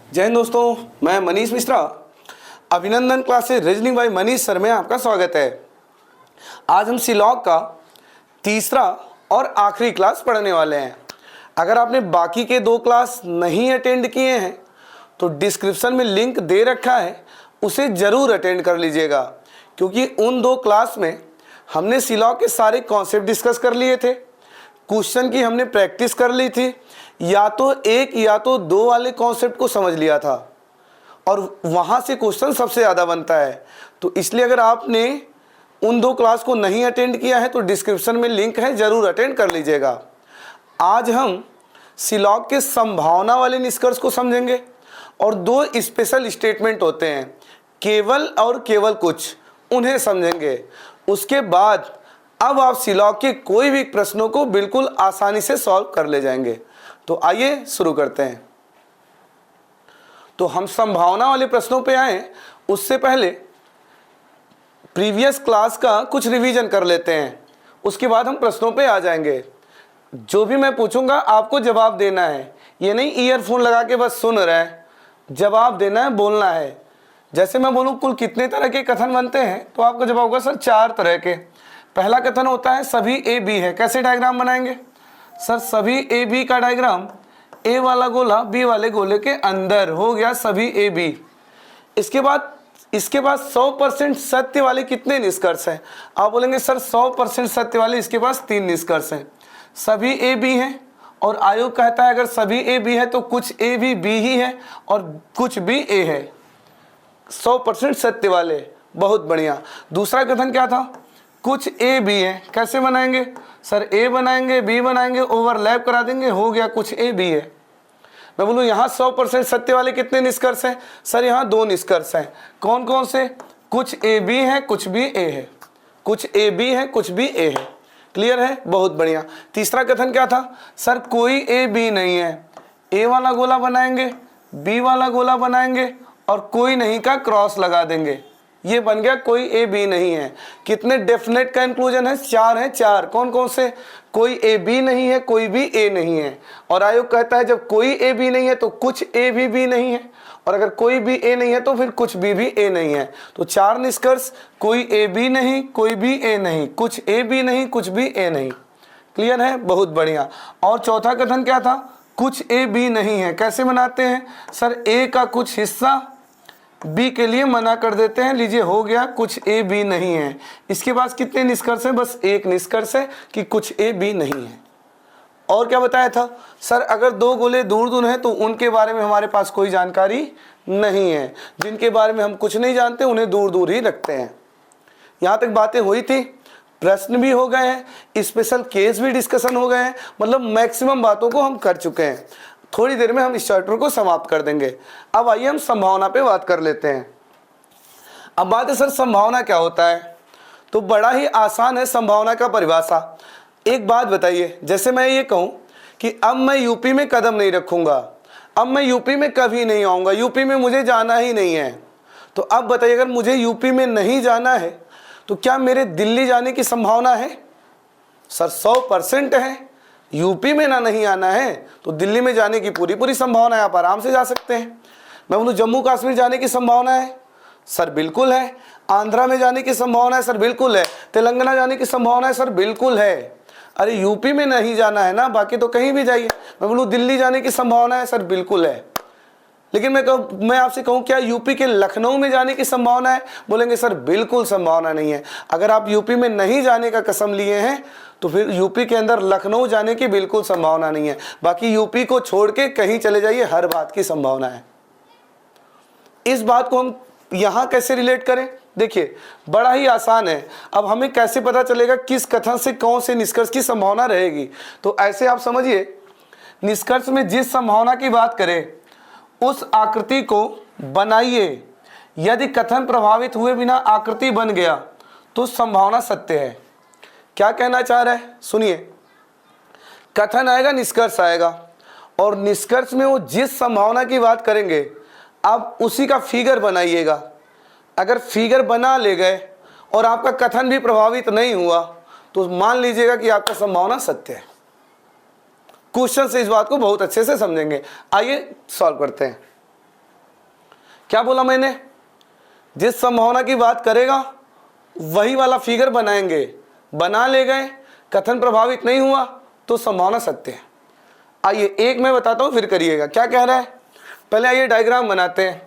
जय हिंद दोस्तों, मैं मनीष मिश्रा। अभिनंदन classes reasoning bye Manish sir में आपका स्वागत है। आज हम सिलॉग का तीसरा और आखिरी क्लास पढ़ने वाले हैं। अगर आपने बाकी के 2 क्लास नहीं अटेंड किए हैं तो डिस्क्रिप्शन में लिंक दे रखा है, उसे ज़रूर अटेंड कर लीजिएगा, क्योंकि उन 2 क्लास में हमने सिलॉग के सारे कॉन्सेप्ट डिस्कस कर लिए थे। क्वेश्चन की हमने प्रैक्टिस कर ली थी, या तो 1 या तो 2 वाले कॉन्सेप्ट को समझ लिया था, और वहाँ से क्वेश्चन सबसे ज़्यादा बनता है। तो इसलिए अगर आपने उन 2 क्लास को नहीं अटेंड किया है तो डिस्क्रिप्शन में लिंक है, ज़रूर अटेंड कर लीजिएगा। आज हम सिलॉग के संभावना वाले निष्कर्ष को समझेंगे, और 2 स्पेशल स्टेटमेंट होते हैं, केवल और केवल कुछ, उन्हें समझेंगे। उसके बाद अब आप सिलॉग के कोई भी प्रश्नों को बिल्कुल आसानी से सॉल्व कर ले जाएंगे। तो आइए शुरू करते हैं। तो हम संभावना वाले प्रश्नों पे आए, उससे पहले प्रीवियस क्लास का कुछ रिवीजन कर लेते हैं, उसके बाद हम प्रश्नों पे आ जाएंगे। जो भी मैं पूछूंगा आपको जवाब देना है, ये नहीं ईयरफोन लगा के बस सुन रहे हैं, जवाब देना है, बोलना है। जैसे मैं बोलूँ कुल कितने तरह के कथन बनते हैं, तो आपका जवाब होगा सर 4 तरह के। पहला कथन होता है सभी ए बी है। कैसे डायग्राम बनाएंगे सर? सभी ए बी का डायग्राम ए वाला गोला बी वाले गोले के अंदर हो गया, सभी ए बी। इसके बाद 100% सत्य वाले कितने निष्कर्ष हैं? आप बोलेंगे सर 100% सत्य वाले इसके पास 3 निष्कर्ष हैं। सभी ए बी हैं, और आयोग कहता है अगर सभी ए बी है तो कुछ ए भी बी ही है और कुछ भी ए है। 100% सत्य वाले, बहुत बढ़िया। दूसरा कथन क्या था? कुछ ए बी है। कैसे बनाएंगे सर? ए बनाएंगे, बी बनाएंगे, ओवरलैप करा देंगे, हो गया कुछ ए बी है। मैं बोलूँ यहाँ 100% सत्य वाले कितने निष्कर्ष हैं? सर यहाँ 2 निष्कर्ष हैं। कौन कौन से? कुछ ए बी है, कुछ भी ए है। कुछ ए बी है, कुछ भी ए है। क्लियर है? बहुत बढ़िया। तीसरा कथन क्या था? सर कोई ए बी नहीं है। ए वाला गोला बनाएंगे, बी वाला गोला बनाएंगे, और कोई नहीं का क्रॉस लगा देंगे। ये बन गया कोई ए बी नहीं है। कितने डेफिनेट का इंक्लूजन है? 4 है। 4 कौन कौन से? कोई ए बी नहीं है, कोई भी ए नहीं है। और आयोग कहता है जब कोई ए बी नहीं है तो कुछ ए भी नहीं है, और अगर कोई भी ए नहीं है तो फिर कुछ भी ए नहीं है। तो 4 निष्कर्ष, कोई ए बी नहीं, कोई भी ए नहीं, कुछ ए बी नहीं, कुछ भी ए नहीं। क्लियर है? बहुत बढ़िया। और चौथा कथन क्या था? कुछ ए बी नहीं है। कैसे बनाते हैं सर? ए का कुछ हिस्सा बी के लिए मना कर देते हैं। लीजिए हो गया कुछ ए बी नहीं है। इसके पास कितने निष्कर्ष हैं? बस 1 निष्कर्ष है कि कुछ ए बी नहीं है। और क्या बताया था सर? अगर 2 गोले दूर दूर हैं तो उनके बारे में हमारे पास कोई जानकारी नहीं है। जिनके बारे में हम कुछ नहीं जानते उन्हें दूर दूर ही रखते हैं। यहाँ तक बातें हुई थी, प्रश्न भी हो गए हैं, स्पेशल केस भी डिस्कशन हो गए हैं, मतलब मैक्सिमम बातों को हम कर चुके हैं। थोड़ी देर में हम इस चैप्टर को समाप्त कर देंगे। अब आइए हम संभावना पे बात कर लेते हैं। अब बात है सर संभावना क्या होता है? तो बड़ा ही आसान है संभावना का परिभाषा। एक बात बताइए, जैसे मैं ये कहूँ कि अब मैं यूपी में कदम नहीं रखूँगा, अब मैं यूपी में कभी नहीं आऊँगा, यूपी में मुझे जाना ही नहीं है। तो अब बताइए अगर मुझे यूपी में नहीं जाना है तो क्या मेरे दिल्ली जाने की संभावना है? सर 100% है। यूपी में ना नहीं आना है तो दिल्ली में जाने की पूरी संभावना है, आप आराम से जा सकते हैं। मैं बोलूँ जम्मू कश्मीर जाने की संभावना है? सर बिल्कुल है। आंध्रा में जाने की संभावना है? सर बिल्कुल है। तेलंगाना जाने की संभावना है? सर बिल्कुल है। अरे यूपी में नहीं जाना है ना, बाकी तो कहीं भी जाइए। मैं बोलूँ दिल्ली जाने की संभावना है? सर बिल्कुल है। लेकिन मैं आपसे कहूँ क्या यूपी के लखनऊ में जाने की संभावना है? बोलेंगे सर बिल्कुल संभावना नहीं है। अगर आप यूपी में नहीं जाने का कसम लिए हैं तो फिर यूपी के अंदर लखनऊ जाने की बिल्कुल संभावना नहीं है। बाकी यूपी को छोड़ के कहीं चले जाइए, हर बात की संभावना है। इस बात को हम यहाँ कैसे रिलेट करें? देखिए बड़ा ही आसान है। अब हमें कैसे पता चलेगा किस कथन से कौन से निष्कर्ष की संभावना रहेगी? तो ऐसे आप समझिए, निष्कर्ष में जिस संभावना की बात करें उस आकृति को बनाइए। यदि कथन प्रभावित हुए बिना आकृति बन गया तो संभावना सत्य है। क्या कहना चाह रहा है? सुनिए, कथन आएगा, निष्कर्ष आएगा, और निष्कर्ष में वो जिस संभावना की बात करेंगे आप उसी का फिगर बनाइएगा। अगर फिगर बना ले गए और आपका कथन भी प्रभावित नहीं हुआ तो मान लीजिएगा कि आपका संभावना सत्य है। क्वेश्चन से इस बात को बहुत अच्छे से समझेंगे। आइए सॉल्व करते हैं। क्या बोला मैंने? जिस संभावना की बात करेगा वही वाला फिगर बनाएंगे। बना ले गए, कथन प्रभावित नहीं हुआ तो संभावना सत्य है। आइए एक मैं बताता हूं, फिर करिएगा। क्या कह रहा है? पहले आइए डायग्राम बनाते हैं।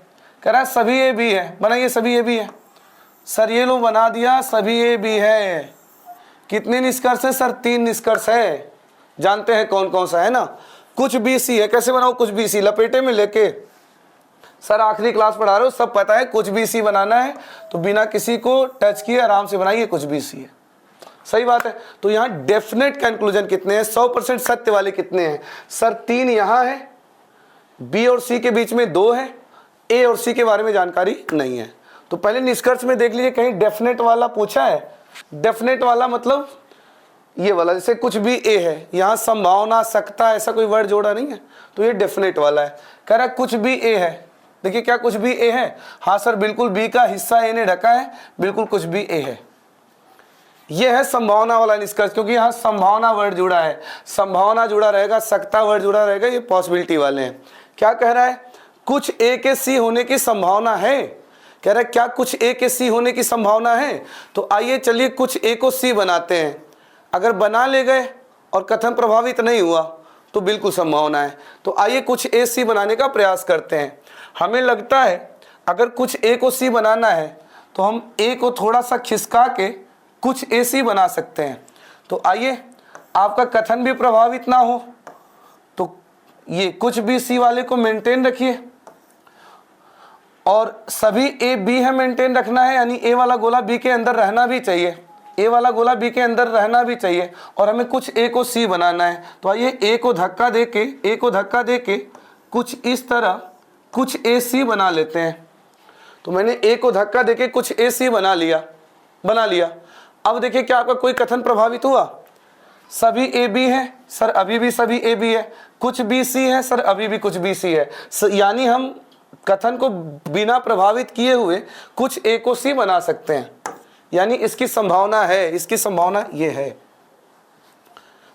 कह रहा है सभी ए बी है, बनाइए सभी ए बी है। सर ये लो बना दिया, सभी ए बी है। कितने निष्कर्ष है सर? 3 निष्कर्ष है। जानते हैं कौन कौन सा है ना? कुछ बी सी है। कैसे बनाओ कुछ बी सी? लपेटे में लेके, सर आखिरी क्लास पढ़ा रहे हो, सब पता है कुछ बी सी बनाना है तो बिना किसी को टच किए आराम से बनाइए, कुछ बी सी है। सही बात है। तो यहाँ डेफिनेट कंक्लूजन कितने हैं? 100% सत्य वाले कितने हैं? सर 3 यहाँ है, बी और सी के बीच में 2 है, ए और सी के बारे में जानकारी नहीं है। तो पहले निष्कर्ष में देख लीजिए कहीं डेफिनेट वाला पूछा है। डेफिनेट वाला मतलब ये वाला, जैसे कुछ भी ए है, यहाँ संभावना, सकता, ऐसा कोई वर्ड जोड़ा नहीं है, तो ये डेफिनेट वाला है। कह रहा है कुछ भी ए है। देखिए क्या कुछ भी ए है? हाँ सर बिल्कुल, बी का हिस्सा ए ने ढका है, बिल्कुल कुछ भी ए है। ये है संभावना वाला निष्कर्ष, क्योंकि यहाँ संभावना वर्ड जुड़ा है। संभावना जुड़ा रहेगा, सकता वर्ड जुड़ा रहेगा, ये पॉसिबिलिटी वाले हैं। क्या कह रहा है? कुछ ए के सी होने की संभावना है। कह रहा है क्या कुछ ए के सी होने की संभावना है? तो आइए चलिए कुछ ए को सी बनाते हैं। अगर बना ले गए और कथन प्रभावित नहीं हुआ तो बिल्कुल संभावना है। तो आइए कुछ ए सी बनाने का प्रयास करते हैं। हमें लगता है अगर कुछ ए को सी बनाना है तो हम ए को थोड़ा सा खिसका के कुछ ए सी बना सकते हैं। तो आइए, आपका कथन भी प्रभावित ना हो तो ये कुछ भी सी वाले को मेंटेन रखिए, और सभी ए बी है मेंटेन रखना है, यानी ए वाला गोला बी के अंदर रहना भी चाहिए, ए वाला गोला बी के अंदर रहना भी चाहिए, और हमें कुछ ए को सी बनाना है। तो आइए ए को धक्का दे के कुछ इस तरह कुछ ए सी बना लेते हैं। तो मैंने ए को धक्का देके कुछ ए सी बना लिया। अब देखिए क्या आपका कोई कथन प्रभावित हुआ? सभी ए बी है, सर अभी भी सभी ए बी है। कुछ बी सी है, सर अभी भी कुछ बी सी है। यानी हम कथन को बिना प्रभावित किए हुए कुछ ए को सी बना सकते हैं, यानी इसकी संभावना है, इसकी संभावना ये है।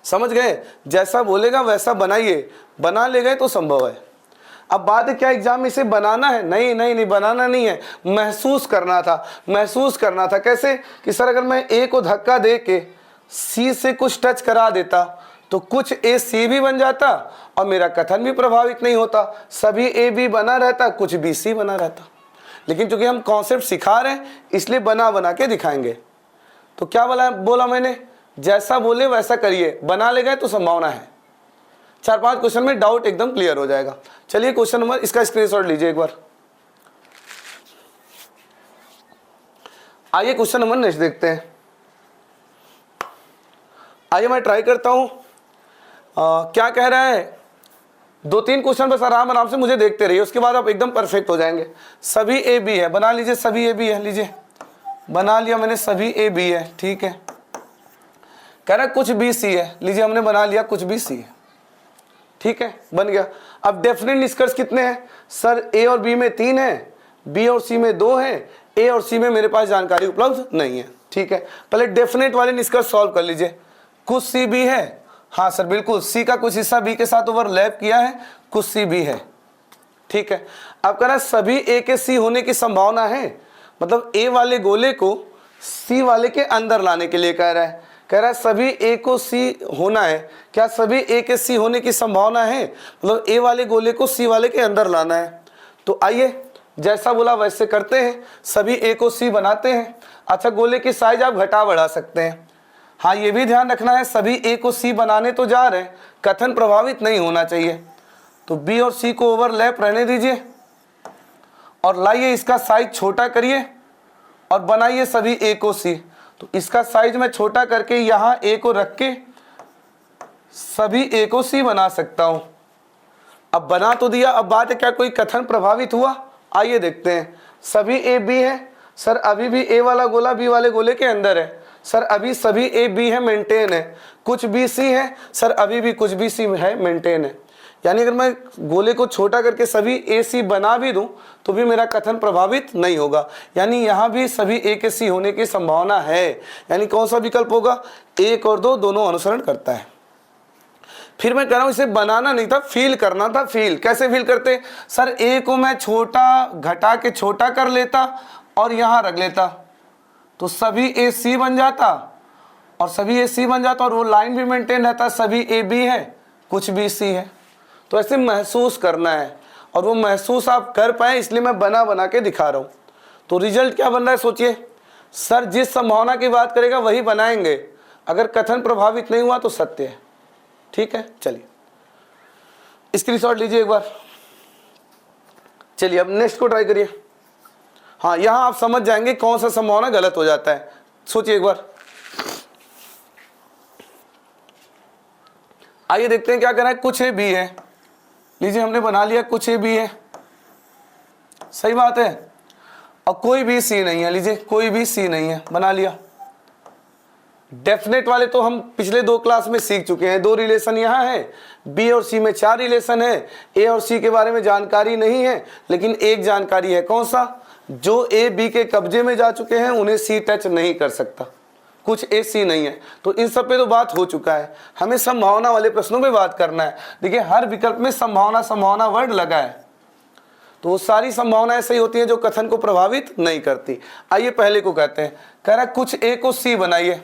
समझ गए? जैसा बोलेगा वैसा बनाइए, बना ले गए तो संभव है। अब बात है क्या एग्जाम में इसे बनाना है? नहीं, बनाना नहीं है, महसूस करना था। कैसे? कि सर अगर मैं ए को धक्का दे के सी से कुछ टच करा देता तो कुछ ए सी भी बन जाता और मेरा कथन भी प्रभावित नहीं होता, सभी ए बी बना रहता, कुछ बी सी बना रहता। लेकिन चूंकि हम कॉन्सेप्ट सिखा रहे हैं इसलिए बना के दिखाएंगे। तो क्या बोला मैंने? जैसा बोले वैसा करिए, बना ले गए तो संभावना है। 4-5 क्वेश्चन में डाउट एकदम क्लियर हो जाएगा। चलिए क्वेश्चन नंबर, इसका स्क्रीनशॉट लीजिए एक बार। आइए क्वेश्चन नंबर नेक्स्ट देखते हैं। आइए मैं ट्राई करता हूं। क्या कह रहा है? 2-3 क्वेश्चन बस आराम से मुझे देखते रहिए, उसके बाद आप एकदम परफेक्ट हो जाएंगे। सभी ए बी है, बना लीजिए सभी ए बी है। लीजिए बना लिया मैंने, सभी ए बी है, ठीक है। कह रहा है कुछ बी सी है, लीजिए हमने बना लिया कुछ बी सी है, ठीक है, बन गया। अब डेफिनेट निष्कर्ष कितने हैं? सर ए और बी में 3 है, बी और सी में 2 है, ए और सी में मेरे पास जानकारी उपलब्ध नहीं है, ठीक है। पहले डेफिनेट वाले निष्कर्ष सॉल्व कर लीजिए। कुछ सी बी है, हाँ सर बिल्कुल, सी का कुछ हिस्सा बी के साथ ओवरलैप किया है, कुछ सी बी है, ठीक है। अब कह रहा है सभी ए के सी होने की संभावना है, मतलब ए वाले गोले को सी वाले के अंदर लाने के लिए कह रहा है। कह रहा है सभी ए को सी होना है। क्या सभी ए के सी होने की संभावना है? मतलब ए वाले गोले को सी वाले के अंदर लाना है। तो आइए जैसा बोला वैसे करते हैं, सभी ए को सी बनाते हैं। अच्छा, गोले की साइज आप घटा बढ़ा सकते हैं। हाँ, ये भी ध्यान रखना है, सभी ए को सी बनाने तो जा रहे हैं, कथन प्रभावित नहीं होना चाहिए। तो बी और सी को ओवरलैप रहने दीजिए और लाइए इसका साइज छोटा करिए और बनाइए सभी ए को सी। तो इसका साइज मैं छोटा करके यहाँ ए को रख के सभी ए को सी बना सकता हूँ। अब बना तो दिया, अब बात है क्या कोई कथन प्रभावित हुआ? आइए देखते हैं। सभी ए बी है, सर अभी भी ए वाला गोला बी वाले गोले के अंदर है, सर अभी सभी ए बी है, मेंटेन है। कुछ बी सी है, सर अभी भी कुछ बी सी है, मेंटेन है। यानी अगर मैं गोले को छोटा करके सभी ए सी बना भी दूं तो भी मेरा कथन प्रभावित नहीं होगा, यानी यहाँ भी सभी ए के सी होने की संभावना है। यानी कौन सा विकल्प होगा? 1 और 2 दोनों अनुसरण करता है। फिर मैं कह रहा हूं इसे बनाना नहीं था, फील करना था। फील कैसे फील करते सर? ए को मैं छोटा घटा के छोटा कर लेता और यहां रख लेता तो सभी ए सी बन जाता, और सभी ए सी बन जाता, और वो लाइन भी मेंटेन रहता, सभी ए बी है, कुछ बी सी है। तो ऐसे महसूस करना है, और वो महसूस आप कर पाए इसलिए मैं बना बना के दिखा रहा हूं। तो रिजल्ट क्या बन रहा है सोचिए। सर जिस संभावना की बात करेगा वही बनाएंगे, अगर कथन प्रभावित नहीं हुआ तो सत्य है। ठीक है, चलिए स्क्रीनशॉट लीजिए एक बार। चलिए अब नेक्स्ट को ट्राई करिए। हाँ, यहां आप समझ जाएंगे कौन सा संभावना गलत हो जाता है। सोचिए एक बार। आइए देखते हैं क्या करना है। कुछ ए बी है, लीजिए हमने बना लिया कुछ ए बी है, सही बात है, और कोई भी सी नहीं है, लीजिए कोई भी सी नहीं है, बना लिया। डेफिनेट वाले तो हम पिछले 2 क्लास में सीख चुके हैं। 2 रिलेशन यहाँ है, बी और सी में 4 रिलेशन है। ए और सी के बारे में जानकारी नहीं है, लेकिन एक जानकारी है, कौन सा? जो ए बी के कब्जे में जा चुके हैं उन्हें सी टच नहीं कर सकता। कुछ ए सी नहीं है, तो इन सब पे तो बात हो चुका है। हमें संभावना वाले प्रश्नों पे बात करना है। देखिए हर विकल्प में संभावना संभावना वर्ड लगा है, तो वो सारी संभावनाएं सही होती हैं जो कथन को प्रभावित नहीं करती। आइए पहले को कहते हैं, कह रहा कुछ ए को सी बनाइए,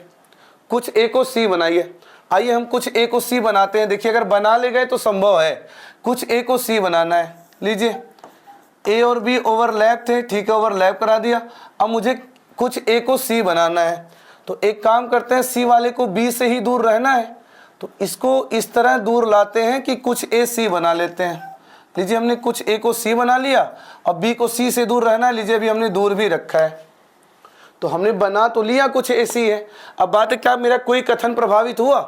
कुछ ए को सी बनाइए। आइए हम कुछ ए को सी बनाते हैं। देखिए अगर बना ले गए तो संभव है। कुछ ए को सी बनाना है, लीजिए ए और बी ओवरलैप थे, ठीक है, ओवरलैप करा दिया। अब मुझे कुछ ए को सी बनाना है, तो एक काम करते हैं, सी वाले को बी से ही दूर रहना है, तो इसको इस तरह दूर लाते हैं कि कुछ ए सी बना लेते हैं। लीजिए हमने कुछ ए को सी बना लिया, और बी को सी से दूर रहना है, लीजिए अभी हमने दूर भी रखा है। तो हमने बना तो लिया कुछ ए सी है। अब बात है क्या मेरा कोई कथन प्रभावित हुआ?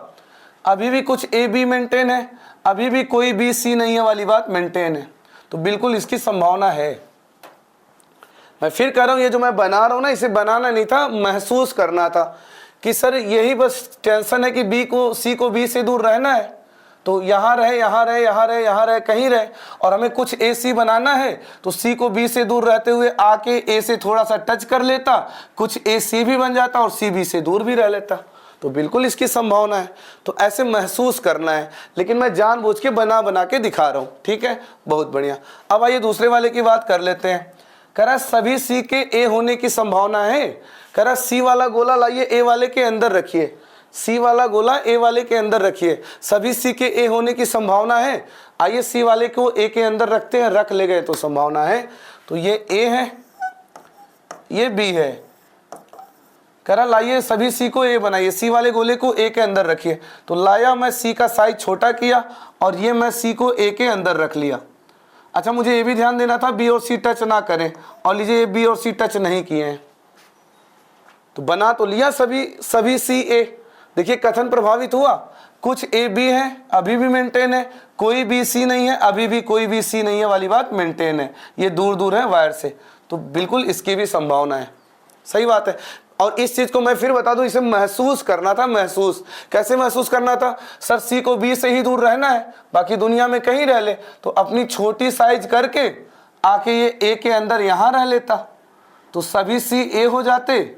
अभी भी कुछ ए बी मेंटेन है, अभी भी कोई बी सी नहीं है वाली बात मेंटेन है, तो बिल्कुल इसकी संभावना है। मैं फिर कह रहा हूं, ये जो मैं बना रहा हूं ना, इसे बनाना नहीं था, महसूस करना था कि सर यही बस टेंशन है कि बी को सी को बी से दूर रहना है, तो यहाँ रहे, यहाँ रहे, यहाँ रहे, यहाँ रहे, कहीं रहे, और हमें कुछ ए सी बनाना है, तो सी को बी से दूर रहते हुए आके ए से थोड़ा सा टच कर लेता, कुछ ए सी भी बन जाता और सी बी से दूर भी रह लेता, तो बिल्कुल इसकी संभावना है। तो ऐसे महसूस करना है, लेकिन मैं जानबूझ के बना बना के दिखा रहा हूँ। ठीक है, बहुत बढ़िया। अब आइए दूसरे वाले की बात कर लेते हैं। कह रहा सभी सी के ए होने की संभावना है। कह रहा सी वाला गोला लाइए ए वाले के अंदर रखिए, सी वाला गोला ए वाले के अंदर रखिए, सभी सी के ए होने की संभावना है। आइए सी वाले को ए के अंदर रखते हैं, रख ले गए तो संभावना है। तो ये ए है, ये बी है। कह रहा लाइए सभी सी को ए बनाइए, सी वाले गोले को ए के अंदर रखिए। तो लाया मैं सी का साइज छोटा किया, और ये मैं सी को ए के अंदर रख लिया। अच्छा मुझे ये भी ध्यान देना था बी और सी टच ना करें, और लीजिए ये बी और सी टच नहीं किए हैं, तो बना तो लिया सभी सी ए। देखिए कथन प्रभावित हुआ, कुछ ए बी है अभी भी मेंटेन है, कोई बी सी नहीं है अभी भी कोई बी सी नहीं है वाली बात मेंटेन है, ये दूर दूर है वायर से, तो बिल्कुल इसकी भी संभावना है। सही बात है। और इस चीज को मैं फिर बता दूं, इसे महसूस करना था। महसूस कैसे महसूस करना था? सर सी को बी से ही दूर रहना है, बाकी दुनिया में कहीं रह ले, तो अपनी छोटी साइज करके आके ये ए के अंदर यहां रह लेता, तो सभी सी ए हो जाते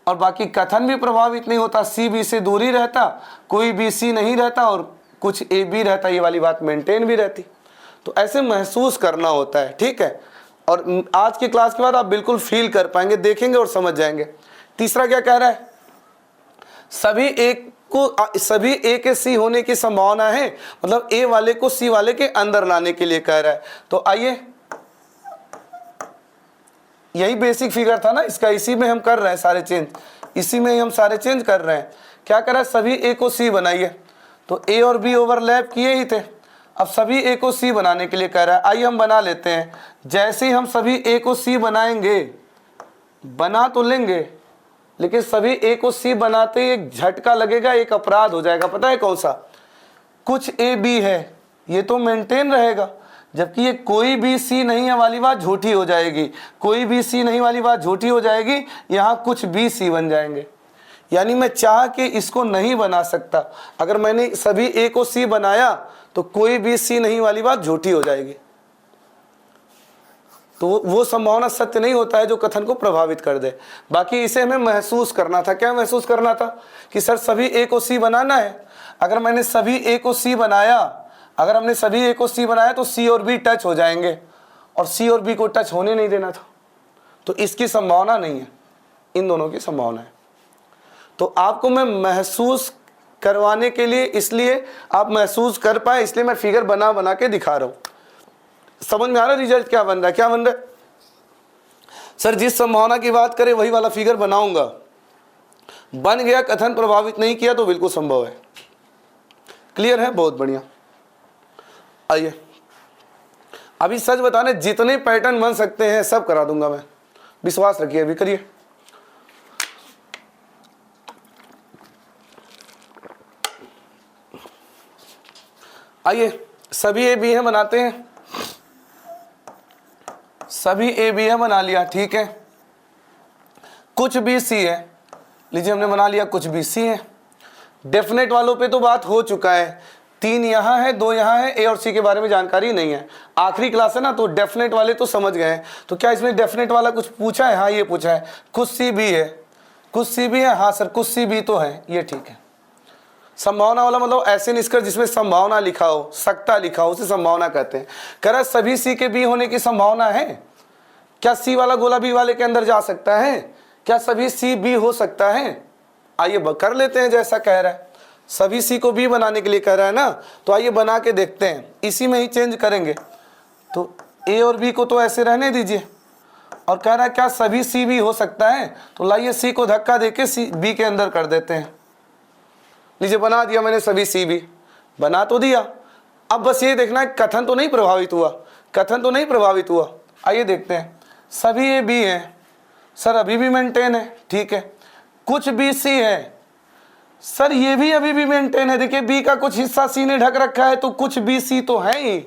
और बाकी कथन भी प्रभावित नहीं होता, सी बी से दूर ही रहता, कोई बी सी नहीं रहता और कुछ ए बी रहता, ये वाली बात मेंटेन भी रहती। तो ऐसे महसूस करना होता है। ठीक है, और आज की क्लास के बाद आप बिल्कुल फील कर पाएंगे, देखेंगे और समझ जाएंगे। तीसरा क्या कह रहा है? सभी ए के सी होने की संभावना है, मतलब ए वाले को सी वाले के अंदर लाने के लिए कह रहा है। तो आइए, यही बेसिक फिगर था ना इसका, इसी में हम कर रहे हैं सारे चेंज, इसी में ही हम सारे चेंज कर रहे हैं। क्या कर रहा है? सभी ए को सी बनाइए, तो ए और बी ओवरलैप किए ही थे, अब सभी ए को सी बनाने के लिए कह रहा है। आइए हम बना लेते हैं। जैसे ही हम सभी ए को सी बनाएंगे, बना तो लेंगे, लेकिन सभी ए को सी बनाते ही एक झटका लगेगा, एक अपराध हो जाएगा। पता है कौन सा? कुछ ए बी है, ये तो मेंटेन रहेगा, जबकि ये कोई भी सी नहीं है वाली बात झूठी हो जाएगी, कोई भी सी नहीं वाली बात झूठी हो जाएगी, यहाँ कुछ बी सी बन जाएंगे। यानी मैं चाह के इसको नहीं बना सकता, अगर मैंने सभी ए को सी बनाया तो कोई भी सी नहीं वाली बात झूठी हो जाएगी। तो वो संभावना सत्य नहीं होता है जो कथन को प्रभावित कर दे। बाकी इसे हमें महसूस करना था। क्या महसूस करना था? कि सर सभी ए को सी बनाना है, अगर मैंने सभी ए को सी बनाया, अगर हमने सभी ए को सी बनाया तो सी और बी टच हो जाएंगे, और सी और बी को टच होने नहीं देना था, तो इसकी संभावना नहीं है, इन दोनों की संभावना है। तो आपको मैं महसूस करवाने के लिए, इसलिए आप महसूस कर पाए, इसलिए मैं फिगर बना बना के दिखा रहा हूं। समझ में आ रहा है रिजल्ट क्या बन रहा है? क्या बन रहा है सर? जिस संभावना की बात करें वही वाला फिगर बनाऊंगा। बन गया, कथन प्रभावित नहीं किया तो बिल्कुल संभव है। क्लियर है? बहुत बढ़िया। आइए अभी सच बताने, जितने पैटर्न बन सकते हैं सब करा दूंगा मैं, विश्वास रखिए। अभी करिए। आइए सभी ए बी है बनाते हैं, सभी ए बी है बना लिया, ठीक है। कुछ बी सी है, लीजिए हमने बना लिया कुछ बी सी है। डेफिनेट वालों पे तो बात हो चुका है, 3 यहाँ है 2 यहाँ है, ए और सी के बारे में जानकारी नहीं है। आखिरी क्लास है ना, तो डेफिनेट वाले तो समझ गए हैं। तो क्या इसमें डेफिनेट वाला कुछ पूछा है? हाँ ये पूछा है, कुछ सी बी है, कुछ सी बी है। हाँ सर कुछ सी बी तो है, ये ठीक है। संभावना वाला मतलब ऐसे निष्कर्ष जिसमें संभावना लिखा हो, सकता लिखा हो, उसे संभावना कहते हैं। कह रहा सभी सी के बी होने की संभावना है। क्या सी वाला गोला बी वाले के अंदर जा सकता है? क्या सभी सी बी हो सकता है? आइए कर लेते हैं जैसा कह रहा है। सभी सी को बी बनाने के लिए कह रहा है ना, तो आइए बना के देखते हैं। इसी में ही चेंज करेंगे, तो ए और बी को तो ऐसे रहने दीजिए, और कह रहा है क्या सभी सी बी हो सकता है? तो लाइए सी को धक्का देके सी बी के अंदर कर देते हैं। लीजिए बना दिया मैंने, सभी सी बी बना तो दिया। अब बस ये देखना है कथन तो नहीं प्रभावित हुआ, कथन तो नहीं प्रभावित हुआ। आइए देखते हैं, सभी ए बी है सर, अभी भी मेंटेन है, ठीक है। कुछ बी सी है सर, ये भी अभी भी मेंटेन है। देखिए बी का कुछ हिस्सा सी ने ढक रखा है, तो कुछ बी सी तो है ही,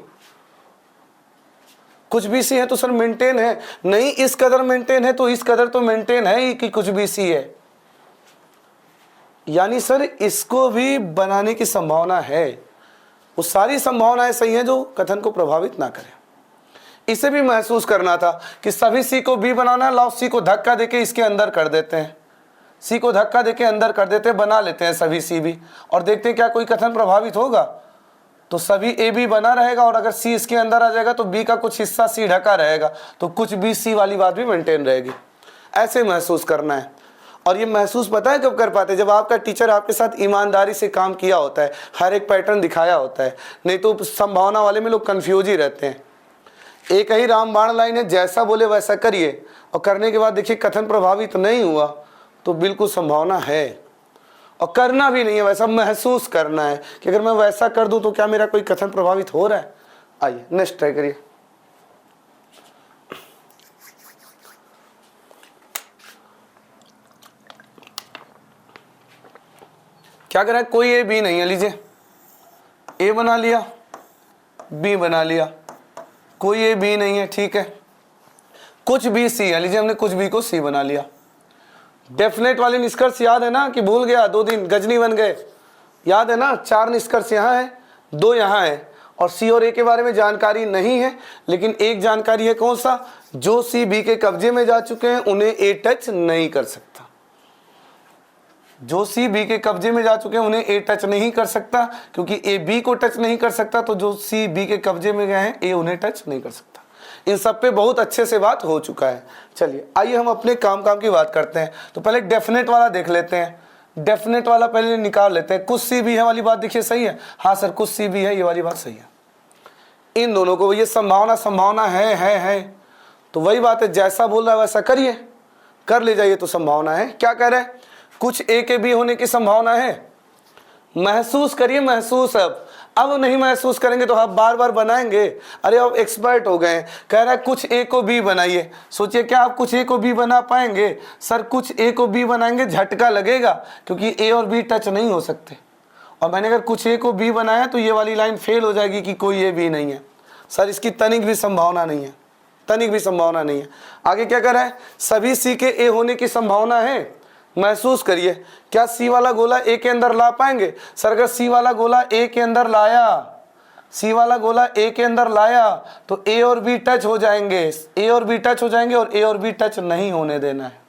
कुछ बी सी है तो सर मेंटेन है। नहीं इस कदर मेंटेन है तो इस कदर तो मेंटेन है ही कि कुछ बी सी है, यानी सर इसको भी बनाने की संभावना है। वो सारी संभावनाएं सही हैं जो कथन को प्रभावित ना करें। इसे भी महसूस करना था कि सभी सी को बी बनाना है। लाओ सी को धक्का देके इसके अंदर कर देते हैं, सी को धक्का देके अंदर कर देते हैं, बना लेते हैं सभी सी बी, और देखते हैं क्या कोई कथन प्रभावित होगा। तो सभी ए बी बना रहेगा, और अगर सी इसके अंदर आ जाएगा तो बी का कुछ हिस्सा सी ढका रहेगा, तो कुछ बी सी वाली बात भी मेंटेन रहेगी। ऐसे महसूस करना है। और ये महसूस पता है कब कर पाते हैं? जब आपका टीचर आपके साथ ईमानदारी से काम किया होता है, हर एक पैटर्न दिखाया होता है। नहीं तो संभावना वाले में लोग कंफ्यूज ही रहते हैं। एक ही रामबाण लाइन है, जैसा बोले वैसा करिए, और करने के बाद देखिए कथन प्रभावित नहीं हुआ तो बिल्कुल संभावना है। और करना भी नहीं है वैसा, महसूस करना है कि अगर मैं वैसा कर दूं तो क्या मेरा कोई कथन प्रभावित हो रहा है। आइए नेक्स्ट ट्राई करिए। क्या करें? कोई ए बी नहीं है, लीजिए ए बना लिया, बी बना लिया, कोई ए बी नहीं है, ठीक है। कुछ बी सी है, लीजिए हमने कुछ बी को सी बना लिया। डेफिनेट वाले निष्कर्ष याद है ना कि भूल गया? 2 दिन गजनी बन गए, याद है ना? 4 निष्कर्ष यहाँ है, 2 यहाँ है, और सी और ए के बारे में जानकारी नहीं है। लेकिन एक जानकारी है, कौन सा? जो सी बी के कब्जे में जा चुके हैं उन्हें ए टच नहीं कर सकता। जो सी बी के कब्जे में जा चुके हैं उन्हें ए टच नहीं कर सकता, क्योंकि ए बी को टच नहीं कर सकता, तो जो सी बी के कब्जे में गए हैं ए उन्हें टच नहीं कर सकता। इन सब पे बहुत अच्छे से बात हो चुका है। चलिए आइए हम अपने काम की बात करते हैं। तो पहले डेफिनेट वाला देख लेते हैं। डेफिनेट वाला पहले निकाल लेते हैं। कुछ सी बी है वाली बात देखिए सही है? हाँ सर कुछ सी बी है, ये वाली बात सही है। इन दोनों को ये संभावना है, तो वही बात है, जैसा बोल रहा है वैसा करिए, कर ले जाइए तो संभावना है। क्या कह रहे हैं? कुछ ए के बी होने की संभावना है। महसूस करिए, महसूस। अब नहीं महसूस करेंगे तो आप बार बार बनाएंगे। अरे अब एक्सपर्ट हो गए। कह रहा है कुछ ए को बी बनाइए। सोचिए क्या आप कुछ ए को बी बना पाएंगे? सर कुछ ए को बी बनाएंगे झटका लगेगा, क्योंकि ए और बी टच नहीं हो सकते। और मैंने अगर कुछ ए को बी बनाया तो ये वाली लाइन फेल हो जाएगी कि कोई ए बी नहीं है। सर इसकी तनिक भी संभावना नहीं है, तनिक भी संभावना नहीं है। आगे क्या कर रहा है? सभी सी के ए होने की संभावना है। महसूस करिए, क्या सी वाला गोला ए के अंदर ला पाएंगे? सर अगर सी वाला गोला ए के अंदर लाया, सी वाला गोला ए के अंदर लाया तो ए और बी टच हो जाएंगे, ए और बी टच हो जाएंगे, और ए और बी टच नहीं होने देना है।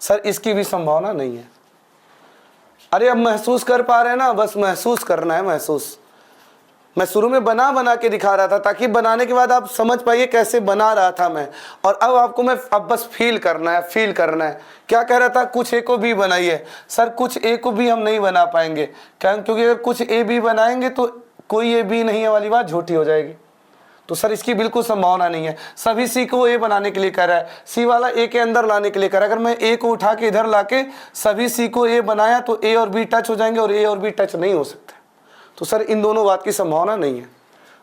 सर इसकी भी संभावना नहीं है। अरे अब महसूस कर पा रहे हैं ना, बस महसूस करना है, महसूस। मैं शुरू में बना बना के दिखा रहा था ताकि बनाने के बाद आप समझ पाइए कैसे बना रहा था मैं, और अब आपको मैं अब बस फील करना है, फील करना है। क्या कह रहा था, कुछ ए को बी बनाइए। सर कुछ ए को बी हम नहीं बना पाएंगे, क्या? क्योंकि अगर कुछ ए बी बनाएंगे तो कोई ए बी नहीं है वाली बात झूठी हो जाएगी, तो सर इसकी बिल्कुल संभावना नहीं है। सभी सी को ए बनाने के लिए कह रहा है, सी वाला ए के अंदर लाने के लिए कह रहा है। अगर मैं ए को उठा के इधर लाके सभी सी को ए बनाया तो ए और बी टच हो जाएंगे, और ए और बी टच नहीं हो सकते, तो सर इन दोनों बात की संभावना नहीं है।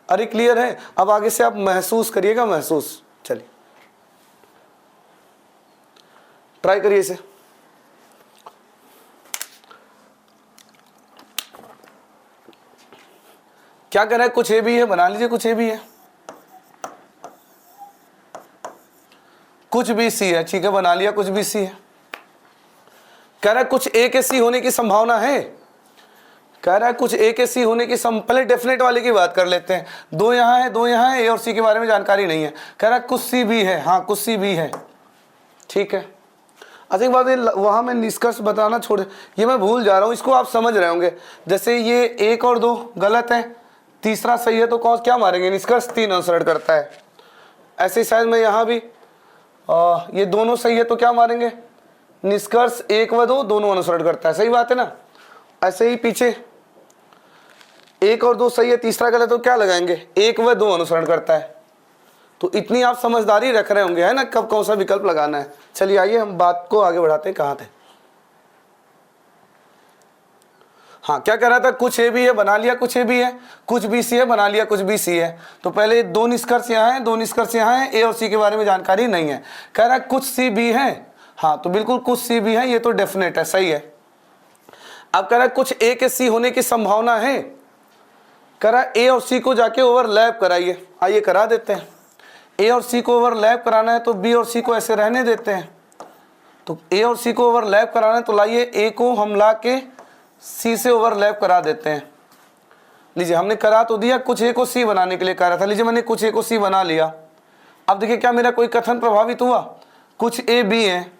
अरे क्लियर है? अब आगे से आप महसूस करिएगा, महसूस। चलिए ट्राई करिए इसे। क्या कर रहा है, कुछ ए भी है, बना लीजिए कुछ ए भी है, कुछ भी सी है, ठीक है, बना लिया, कुछ भी सी है। कह रहा है कुछ ए के सी होने की संभावना है, कह रहा है कुछ ए के सी होने की पहले डेफिनेट वाले की बात कर लेते हैं। दो यहाँ है, दो यहाँ है, ए और सी के बारे में जानकारी नहीं है। कह रहा है कुछ सी भी है, हाँ कुछ सी भी है, ठीक है। अच्छा एक बात, वहाँ मैं निष्कर्ष बताना छोड़, ये मैं भूल जा रहा हूँ, इसको आप समझ रहे होंगे। जैसे ये 1 और 2 गलत है, तीसरा सही है, तो कौन क्या मारेंगे, निष्कर्ष 3 अनुसरण करता है। ऐसे ही शायद मैं यहाँ भी ये दोनों सही है तो क्या मारेंगे, निष्कर्ष 1 व 2 दोनों अनुसरण करता है, सही बात है ना। ऐसे ही पीछे 1 और 2 सही है, तीसरा गलत तो क्या लगाएंगे, 1 व 2 अनुसरण करता है। तो इतनी आप समझदारी रख रहे होंगे, है ना, कब कौन सा विकल्प लगाना है। चलिए आइए हम बात को आगे बढ़ाते हैं, कहाँ थे। हाँ क्या कह रहा था, कुछ ए भी है, बना लिया कुछ ए भी है, कुछ बी सी है, बना लिया कुछ बी सी है। तो पहले 2 निष्कर्ष यहाँ है, 2 निष्कर्ष यहाँ है, ए और सी के बारे में जानकारी नहीं है। कह रहा है कुछ सी भी है, हाँ तो बिल्कुल कुछ सी भी है, ये तो डेफिनेट है, सही है। अब कह रहा है कुछ ए के सी होने की संभावना है, कह रहा है ए और सी को जाके ओवरलैप कराइए। आइए करा देते हैं। ए और सी को ओवरलैप कराना है तो बी और सी को ऐसे रहने देते हैं। तो ए और सी को ओवरलैप कराना है तो लाइए ए को हम ला के सी से ओवरलैप करा देते हैं। लीजिए हमने करा तो दिया, कुछ ए को सी बनाने के लिए कह रहा था, लीजिए मैंने कुछ ए को सी बना लिया। अब देखिए क्या मेरा कोई कथन प्रभावित हुआ, कुछ ए बी है,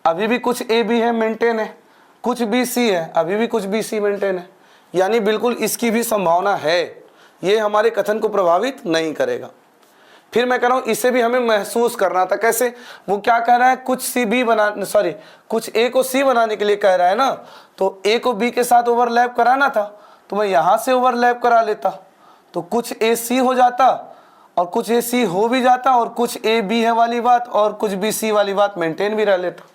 अभी भी कुछ ए बी है, मेंटेन है, कुछ बी सी है, अभी भी कुछ बी सी मेंटेन है, यानी बिल्कुल इसकी भी संभावना है, ये हमारे कथन को प्रभावित नहीं करेगा। फिर मैं कह रहा हूँ इसे भी हमें महसूस करना था, कैसे, वो क्या कह रहा है, कुछ सी बी बना सॉरी कुछ ए को सी बनाने के लिए कह रहा है ना, तो ए को बी के साथ ओवरलैप कराना था तो मैं यहाँ से ओवरलैप करा लेता, तो कुछ ए सी हो जाता और कुछ ए सी हो भी जाता, और कुछ ए बी है वाली बात और कुछ बी सी वाली बात मेंटेन भी रह लेता।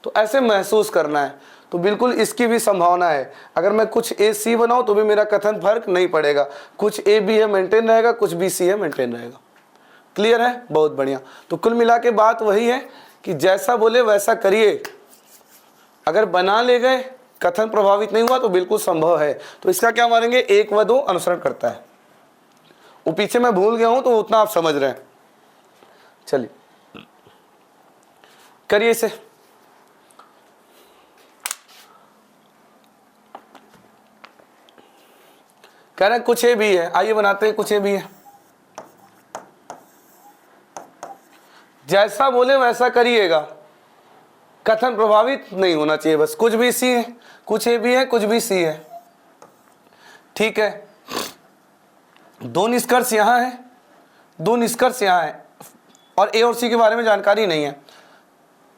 तो ऐसे महसूस करना है, तो बिल्कुल इसकी भी संभावना है। अगर मैं कुछ ए सी बनाऊँ तो भी मेरा कथन फर्क नहीं पड़ेगा, कुछ ए बी है मेंटेन रहेगा, कुछ बी सी है मेंटेन रहेगा। क्लियर है, बहुत बढ़िया। तो कुल मिला के बात वही है कि जैसा बोले वैसा करिए, अगर बना ले गए कथन प्रभावित नहीं हुआ तो बिल्कुल संभव है। तो इसका क्या मारेंगे, 1 व 2 अनुसरण करता है। वो पीछे मैं भूल गया हूं तो उतना आप समझ रहे हैं। चलिए करिए इसे। कह रहे हैं कुछ ए भी है, आइए बनाते हैं कुछ ए भी है। जैसा बोले वैसा करिएगा, कथन प्रभावित नहीं होना चाहिए, बस कुछ भी सी है, कुछ ए भी है, कुछ भी सी है, ठीक है। 2 निष्कर्ष यहाँ है, 2 निष्कर्ष यहाँ है, और ए और सी के बारे में जानकारी नहीं है,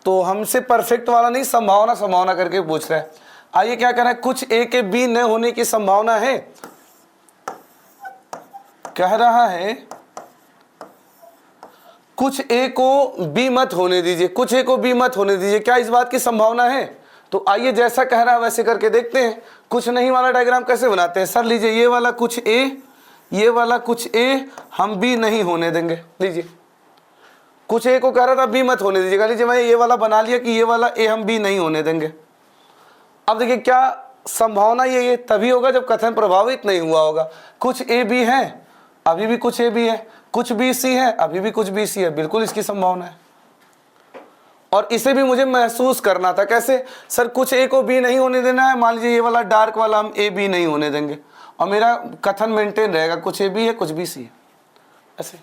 तो हमसे परफेक्ट वाला नहीं, संभावना संभावना करके पूछ रहा है। आइए क्या कह रहा है, कुछ ए के बी न होने की संभावना है, कह रहा है कुछ ए को बी मत होने दीजिए, कुछ ए को बी मत होने दीजिए। क्या इस बात की संभावना है? तो आइए जैसा कह रहा है वैसे करके देखते हैं। कुछ नहीं वाला डायग्राम कैसे बनाते हैं सर, लीजिए ये वाला कुछ ए, ये वाला कुछ ए हम बी नहीं होने देंगे। लीजिए कुछ ए को कह रहा था बी मत होने दीजिएगा, लीजिए मैं ये वाला बना लिया कि ये वाला ए हम बी नहीं होने देंगे। अब देखिए क्या संभावना ये तभी होगा जब कथन प्रभावित नहीं हुआ होगा। कुछ ए बी है, अभी भी कुछ ए बी है, कुछ बी सी है, अभी भी कुछ बी सी है, बिल्कुल इसकी संभावना है। और इसे भी मुझे महसूस करना था, कैसे सर, कुछ ए को बी नहीं होने देना है, मान लीजिए ये वाला डार्क वाला हम ए बी नहीं होने देंगे और मेरा कथन मेंटेन रहेगा, कुछ ए बी है कुछ बी सी है, ऐसे।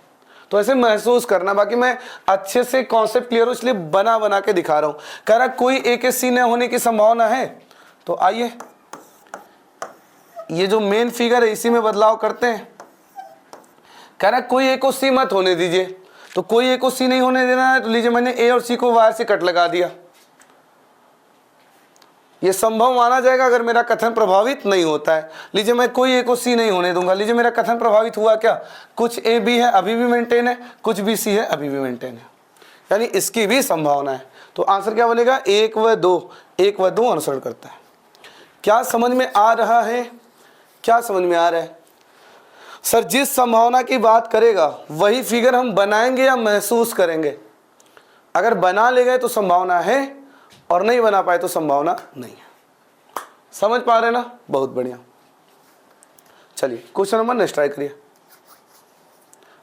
तो ऐसे महसूस करना, बाकी मैं अच्छे से कॉन्सेप्ट क्लियर हो इसलिए बना बना के दिखा रहा हूँ। कह रहा कोई ए के सी न होने की संभावना है, तो आइए ये जो मेन फिगर है इसी में बदलाव करते हैं। कह रहा है कोई एक को सी मत होने दीजिए, तो कोई एक को सी नहीं होने देना है, तो लीजिए मैंने ए और सी को वायर से कट लगा दिया। ये संभव माना जाएगा अगर मेरा कथन प्रभावित नहीं होता है। लीजिए मैं कोई ए को सी नहीं होने दूंगा, लीजिए मेरा कथन प्रभावित हुआ क्या? कुछ ए बी है अभी भी मेंटेन है, कुछ बी सी है अभी भी मेंटेन है, यानी इसकी भी संभावना है। तो आंसर क्या बनेगा? 1 व 2, 1 व 2 अनुसरण करता है। क्या समझ में आ रहा है? क्या समझ में आ रहा है? सर जिस संभावना की बात करेगा वही फिगर हम बनाएंगे या महसूस करेंगे? अगर बना ले गए तो संभावना है, और नहीं बना पाए तो संभावना नहीं है। समझ पा रहे ना? बहुत बढ़िया। चलिए क्वेश्चन नंबर नेक्स्ट ट्राई करिए।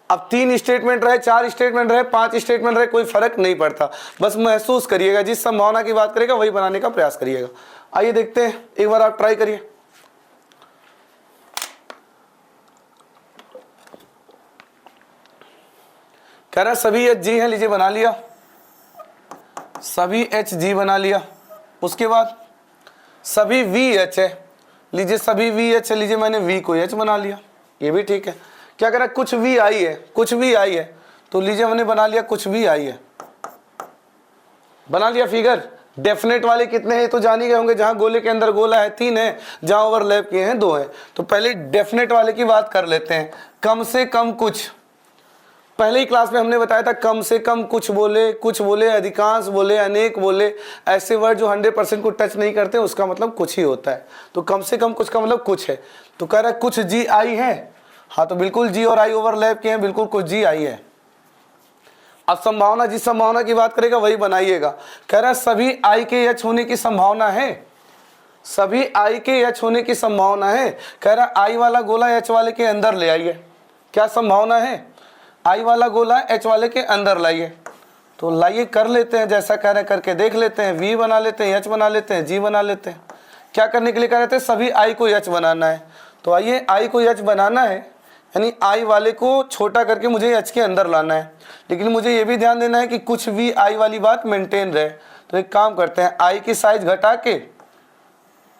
अब 3 स्टेटमेंट रहे, 4 स्टेटमेंट रहे, 5 स्टेटमेंट रहे, कोई फर्क नहीं पड़ता, बस महसूस करिएगा, जिस संभावना की बात करेगा वही बनाने का प्रयास करिएगा। आइए देखते हैं, एक बार आप ट्राई करिए। कह रहा है सभी एच जी है, लीजिए बना लिया, सभी एच जी बना लिया। उसके बाद सभी वी एच है, लीजिए सभी वी एच है, लीजिए मैंने वी को एच बना लिया, ये भी ठीक है। क्या कह रहा है? कुछ वी आई है, कुछ वी आई है, तो लीजिए मैंने बना लिया कुछ वी आई है, बना लिया फिगर। डेफिनेट वाले कितने हैं तो जान ही गए होंगे, जहां गोले के अंदर गोला है 3 है, जहां ओवरलैप किए हैं 2 है। तो पहले डेफिनेट वाले की बात कर लेते हैं। कम से कम कुछ, पहले ही क्लास में हमने बताया था, कम से कम कुछ बोले, कुछ बोले, अधिकांश बोले, अनेक बोले, ऐसे वर्ड जो 100% को टच नहीं करते उसका मतलब कुछ ही होता है। तो कम से कम कुछ का मतलब कुछ है। तो कह रहा है कुछ जी आई है, हाँ तो बिल्कुल जी और आई ओवरलैप किए हैं, बिल्कुल कुछ जी आई है। अब संभावना, जिस संभावना की बात करेगा वही बनाइएगा। कह रहा है सभी आई के एच होने की संभावना है, सभी आई के एच होने की संभावना है। कह रहा है आई वाला गोला एच वाले के अंदर ले आइए। क्या संभावना है? आई वाला गोला एच वाले के अंदर लाइए। तो लाइए कर लेते हैं, जैसा कह रहे हैं करके देख लेते हैं। वी बना लेते हैं, एच बना लेते हैं, जी बना लेते हैं। क्या करने के लिए कह रहे थे? सभी आई को एच बनाना है। तो आइए आई को एच बनाना है, यानी आई वाले को छोटा करके मुझे एच के अंदर लाना है। लेकिन मुझे ये भी ध्यान देना है कि कुछ भी आई वाली बात मेंटेन रहे। तो एक काम करते हैं, आई की साइज घटा के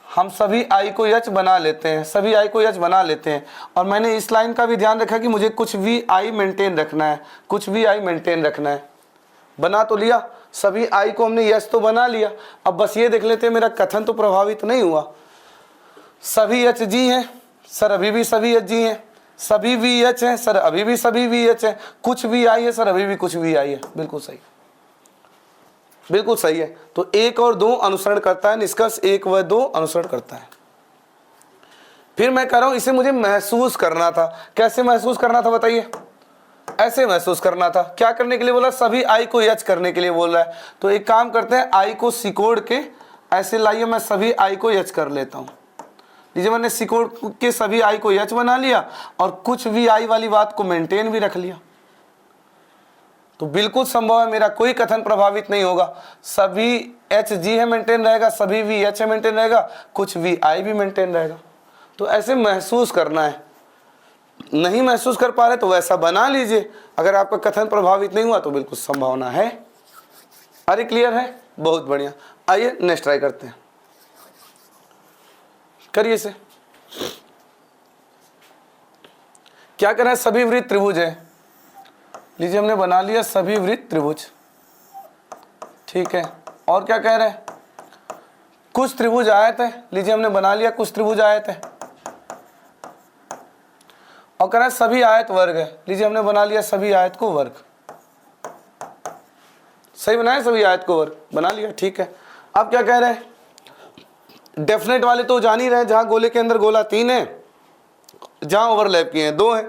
हम सभी आई को एच बना लेते हैं, सभी आई को एच बना लेते हैं। और मैंने इस लाइन का भी ध्यान रखा कि मुझे कुछ भी आई मेंटेन रखना है, कुछ भी आई मेंटेन रखना है। बना तो लिया, सभी आई को हमने एच तो बना लिया। अब बस ये देख लेते हैं मेरा कथन तो प्रभावित नहीं हुआ। सभी एच जी हैं सर, अभी भी सभी एच जी हैं। सभी वी एच हैं सर, अभी भी सभी वी एच हैं। कुछ भी आई है सर, अभी भी कुछ भी आई है। बिल्कुल सही, बिल्कुल सही है। तो 1 और 2 अनुसरण करता है, निष्कर्ष 1 व 2 अनुसरण करता है। फिर मैं कह रहा हूं इसे मुझे महसूस करना था। कैसे महसूस करना था बताइए? ऐसे महसूस करना था। क्या करने के लिए बोला? सभी आई को एच करने के लिए बोल रहा है। तो एक काम करते हैं, आई को सिकोड़ के ऐसे लाइए, मैं सभी आई को एच कर लेता हूं। लीजिए मैंने सिकोड़ के सभी आई को एच बना लिया और कुछ भी आई वाली बात को मेंटेन भी रख लिया। तो बिल्कुल संभव है, मेरा कोई कथन प्रभावित नहीं होगा। सभी एच जी है मेंटेन रहेगा, सभी वी एच है मेंटेन रहेगा, कुछ वी आई भी मेंटेन रहेगा। तो ऐसे महसूस करना है। नहीं महसूस कर पा रहे तो वैसा बना लीजिए। अगर आपका कथन प्रभावित नहीं हुआ तो बिल्कुल संभावना है। अरे क्लियर है? बहुत बढ़िया। आइए नेक्स्ट ट्राई करते हैं, करिए इसे। क्या करना है? सभी वृत्त त्रिभुज है, लीजिए हमने बना लिया सभी वृत्त त्रिभुज, ठीक है। और क्या कह रहे हैं? कुछ त्रिभुज आयत है, लीजिए हमने बना लिया कुछ त्रिभुज आयत है। और कह रहा है सभी आयत वर्ग है, लीजिए हमने बना लिया सभी आयत को वर्ग। सही बनाया, सभी आयत को वर्ग बना लिया, ठीक है। अब क्या कह रहे हैं? डेफिनेट वाले तो जान ही रहे, जहां गोले के अंदर गोला 3 है, जहां ओवरलैप किए हैं 2 है।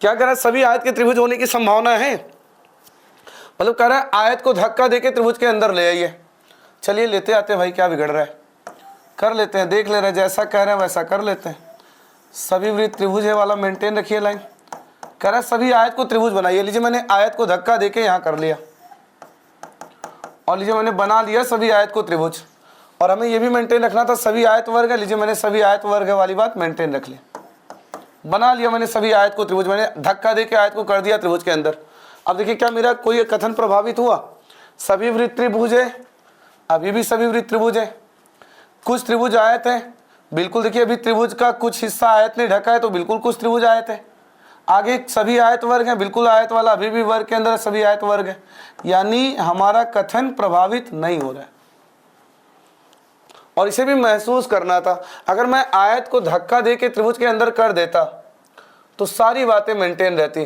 क्या कह रहा है? सभी आयत के त्रिभुज होने की संभावना है, मतलब कह रहा है आयत को धक्का देके त्रिभुज के अंदर ले आइए। चलिए लेते आते हैं भाई, क्या बिगड़ रहा है, कर लेते हैं, देख ले रहे हैं, जैसा कह रहे हैं वैसा कर लेते हैं। सभी वृत्त त्रिभुज है वाला मेंटेन रखिए लाइन। कह रहा है सभी आयत को त्रिभुज बनाइए, लीजिए मैंने आयत को धक्का देके यहाँ कर लिया और लीजिए मैंने बना लिया सभी आयत को त्रिभुज। और हमें ये भी मेंटेन रखना था सभी आयत वर्ग है, लीजिए मैंने सभी आयत वर्ग वाली बात मेंटेन रख ली, बना लिया मैंने सभी आयत को त्रिभुज, मैंने धक्का देके आयत को कर दिया त्रिभुज के अंदर। अब देखिए क्या मेरा कोई कथन प्रभावित हुआ? सभी वृत्त त्रिभुज है, अभी भी सभी वृत्त त्रिभुज है। कुछ त्रिभुज आयत है, बिल्कुल देखिए अभी त्रिभुज का कुछ हिस्सा आयत ने ढका है, तो बिल्कुल कुछ त्रिभुज आयत है। आगे सभी आयत वर्ग हैं, बिल्कुल आयत वाला अभी भी वर्ग के अंदर सभी आयत वर्ग है, यानी हमारा कथन प्रभावित नहीं हो रहा है। और इसे भी महसूस करना था, अगर मैं आयत को धक्का दे के त्रिभुज के अंदर कर देता तो सारी बातें मेंटेन रहती,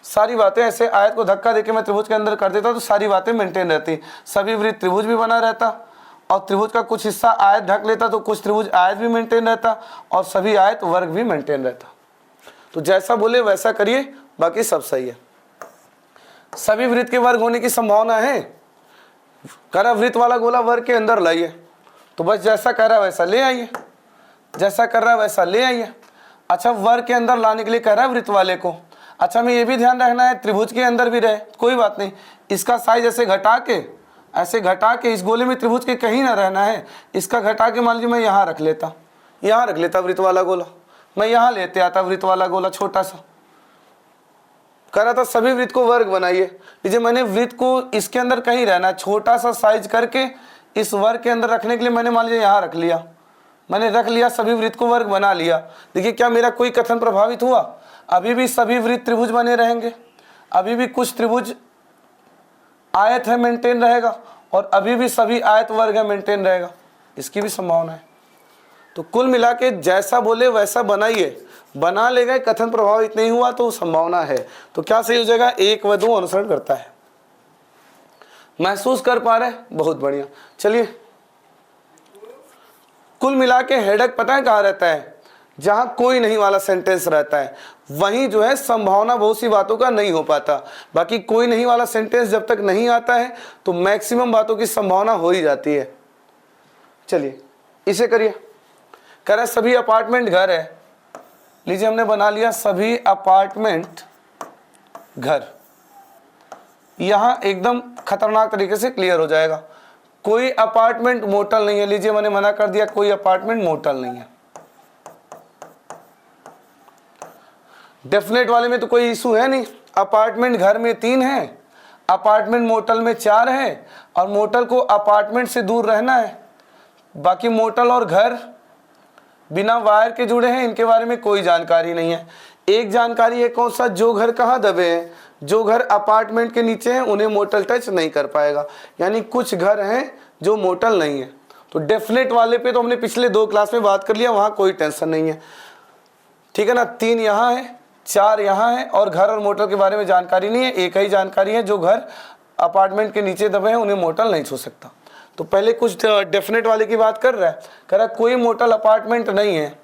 सारी बातें ऐसे आयत को धक्का देके मैं त्रिभुज के अंदर कर देता तो सारी बातें मेंटेन रहती, सभी वृत्त त्रिभुज भी बना रहता, और त्रिभुज का कुछ हिस्सा आयत ढक लेता तो कुछ त्रिभुज आयत भी मेंटेन रहता, और सभी आयत वर्ग भी मेंटेन रहता। तो जैसा बोले वैसा करिए, बाकी सब सही है। सभी वृत्त के वर्ग होने की संभावना है, कह रहा वृत्त वाला गोला वर्ग के अंदर लाइए, तो बस जैसा कह रहा है वैसा ले आइए, जैसा कर रहा है वैसा ले आइए। अच्छा, वर्ग के अंदर लाने के लिए कह रहा है वृत्त वाले को। अच्छा, हमें ये भी ध्यान रखना है त्रिभुज के अंदर भी रहे, कोई बात नहीं, इसका साइज ऐसे घटा के इस गोले में त्रिभुज के कहीं ना रहना है, इसका घटा के मान लीजिए मैं यहाँ रख लेता, वृत्त वाला गोला, मैं यहाँ लेते आता वृत्त वाला गोला छोटा सा। कह रहा था सभी वृत्त को वर्ग बनाइए, लीजिए मैंने वृत्त को इसके अंदर कहीं रहना, छोटा सा साइज करके इस वर्ग के अंदर रखने के लिए मैंने मान लीजिए यहाँ रख लिया, मैंने रख लिया, सभी वृत्त को वर्ग बना लिया। देखिए क्या मेरा कोई कथन प्रभावित हुआ? अभी भी सभी वृत्त त्रिभुज बने रहेंगे, अभी भी कुछ त्रिभुज आयत है मेंटेन रहेगा, और अभी भी सभी आयत वर्ग है मेंटेन रहेगा, इसकी भी संभावना है। तो कुल मिला के जैसा बोले वैसा बनाइए, बना ले गए, कथन प्रभावित नहीं हुआ तो संभावना है। तो क्या सही हो जाएगा? 1 व 2 अनुसरण करता है। महसूस कर पा रहे? बहुत बढ़िया। चलिए, कुल मिला के हेडक पता है कहाँ रहता है? जहां कोई नहीं वाला सेंटेंस रहता है वहीं जो है संभावना बहुत सी बातों का नहीं हो पाता। बाकी कोई नहीं वाला सेंटेंस जब तक नहीं आता है तो मैक्सिमम बातों की संभावना हो ही जाती है। चलिए इसे करिए। कह रहा है सभी अपार्टमेंट घर है, लीजिए हमने बना लिया सभी अपार्टमेंट घर। यहां एकदम खतरनाक तरीके से क्लियर हो जाएगा, कोई अपार्टमेंट मोटल नहीं है, लीजिए मैंने मना कर दिया, कोई अपार्टमेंट मोटल नहीं है। डेफिनेट वाले में तो कोई इशू है नहीं, अपार्टमेंट घर में 3 है, अपार्टमेंट मोटल में 4 है, और मोटल को अपार्टमेंट से दूर रहना है। बाकी मोटल और घर बिना वायर के जुड़े हैं, इनके बारे में कोई जानकारी नहीं है। एक जानकारी है कौन सा? जो घर कहाँ दबे हैं, जो घर अपार्टमेंट के नीचे हैं उन्हें मोटल टच नहीं कर पाएगा, यानी कुछ घर हैं जो मोटल नहीं है। तो डेफिनेट वाले पे तो हमने पिछले 2 क्लास में बात कर लिया, वहाँ कोई टेंशन नहीं है, ठीक है ना। 3 यहाँ है, 4 यहाँ है, और घर और मोटल के बारे में जानकारी नहीं है। एक ही जानकारी है, जो घर अपार्टमेंट के नीचे दबे हैं उन्हें मोटल नहीं छू सकता। तो पहले कुछ डेफिनेट वाले की बात कर रहा है, कह रहा है कोई मोटल अपार्टमेंट नहीं है।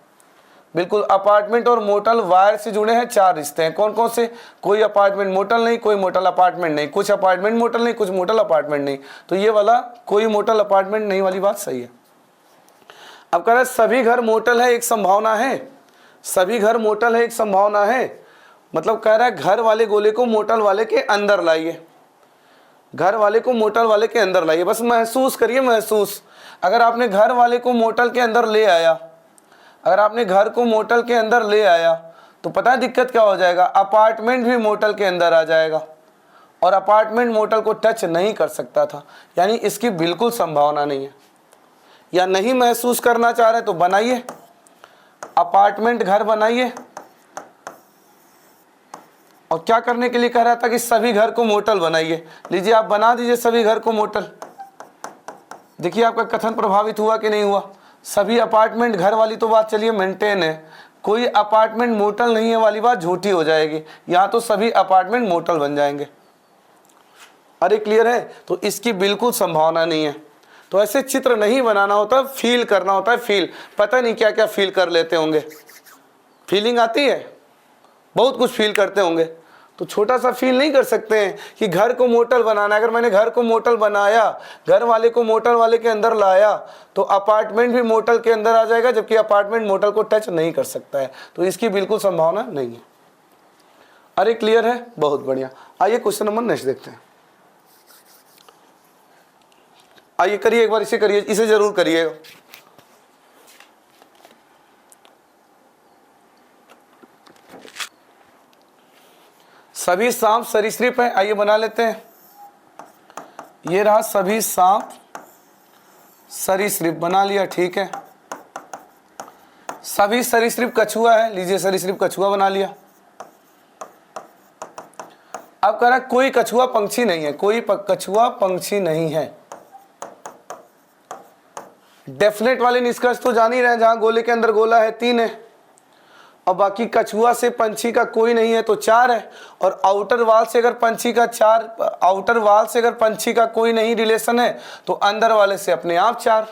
बिल्कुल, अपार्टमेंट और मोटल वायर से जुड़े हैं, 4 रिश्ते हैं। कौन कौन से? कोई अपार्टमेंट मोटल नहीं, कोई मोटल अपार्टमेंट नहीं, कुछ अपार्टमेंट मोटल नहीं, कुछ मोटल अपार्टमेंट नहीं। तो ये वाला कोई मोटल अपार्टमेंट नहीं वाली बात सही है। अब कह रहा है सभी घर मोटल है, एक संभावना है, सभी घर मोटल है, एक संभावना है। मतलब कह रहा है घर वाले गोले को मोटल वाले के अंदर लाइए, घर वाले को मोटल वाले के अंदर लाइए। बस महसूस करिए, महसूस। अगर आपने घर वाले को मोटल के अंदर ले आया, अगर आपने घर को मोटल के अंदर ले आया तो पता है दिक्कत क्या हो जाएगा? अपार्टमेंट भी मोटल के अंदर आ जाएगा, और अपार्टमेंट मोटल को टच नहीं कर सकता था, यानी इसकी बिल्कुल संभावना नहीं है। या नहीं महसूस करना चाह रहे तो बनाइए, अपार्टमेंट घर बनाइए। और क्या करने के लिए कह रहा था? कि सभी घर को मोटल बनाइए। लीजिए आप बना दीजिए सभी घर को मोटल। देखिए आपका कथन प्रभावित हुआ कि नहीं हुआ? सभी अपार्टमेंट घर वाली तो बात चलिए मेंटेन है, कोई अपार्टमेंट मोटल नहीं है वाली बात झूठी हो जाएगी। यहाँ तो सभी अपार्टमेंट मोटल बन जाएंगे। अरे क्लियर है? तो इसकी बिल्कुल संभावना नहीं है। तो ऐसे चित्र नहीं बनाना होता, फील करना होता है। फील, पता नहीं क्या क्या फील कर लेते होंगे, फीलिंग आती है, बहुत कुछ फील करते होंगे। तो छोटा सा फील नहीं कर सकते हैं कि घर को मोटल बनाना है। अगर मैंने घर को मोटल बनाया, घर वाले को मोटल वाले के अंदर लाया, तो अपार्टमेंट भी मोटल के अंदर आ जाएगा, जबकि अपार्टमेंट मोटल को टच नहीं कर सकता है। तो इसकी बिल्कुल संभावना नहीं है। अरे क्लियर है? बहुत बढ़िया। आइए क्वेश्चन नंबर नेक्स्ट देखते हैं। आइए करिए एक बार, इसे करिए, इसे जरूर करिएगा। सभी सांप सरीसृप हैं, आइए बना लेते हैं। ये रहा सभी सांप सरीसृप बना लिया, ठीक है। सभी सरीसृप कछुआ है, लीजिए सरीसृप कछुआ बना लिया। अब कह रहा है कोई कछुआ पंछी नहीं है, कोई कछुआ पंछी नहीं है। डेफिनेट वाले निष्कर्ष तो जान ही रहे, जहां गोले के अंदर गोला है 3 है, और बाकी कछुआ से पंछी का कोई नहीं है तो 4 है, और आउटर वाल से अगर पंछी का 4, आउटर वाल से अगर पंछी का कोई नहीं रिलेशन है तो अंदर वाले से अपने आप 4।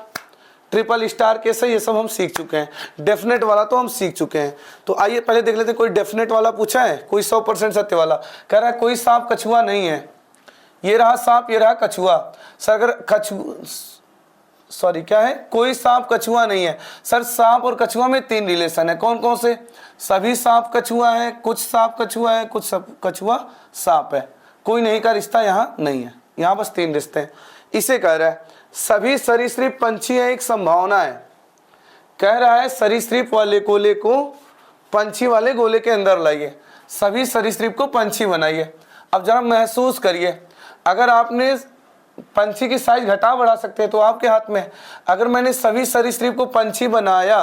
ट्रिपल स्टार कैसे, ये सब हम सीख चुके हैं। डेफिनेट वाला तो हम सीख चुके हैं। तो आइए पहले देख लेते हैं, कोई डेफिनेट वाला पूछा है, कोई 100% सत्य वाला। कह रहा है कोई सांप कछुआ नहीं है, ये रहा सांप, ये रहा कछुआ। सर अगर सॉरी क्या है, कोई सांप कछुआ नहीं है। सर सांप और कछुआ में 3 रिलेशन है, कौन कौन से? सभी सांप कछुआ है, कुछ सांप कछुआ है, कुछ सब कछुआ सांप है। कोई नहीं का रिश्ता यहाँ नहीं है, यहाँ बस 3 रिश्ते हैं। इसे कह रहा है सभी सरीसृप पंछी है, एक संभावना है। कह रहा है सरीसृप वाले गोले को पंछी वाले गोले के अंदर लाइए, सभी सरीसृप को पंछी बनाइए। अब जरा महसूस करिए, अगर आपने पंछी की साइज घटा बढ़ा सकते हैं तो आपके हाथ में। अगर मैंने सभी सरीसृप को पंछी बनाया,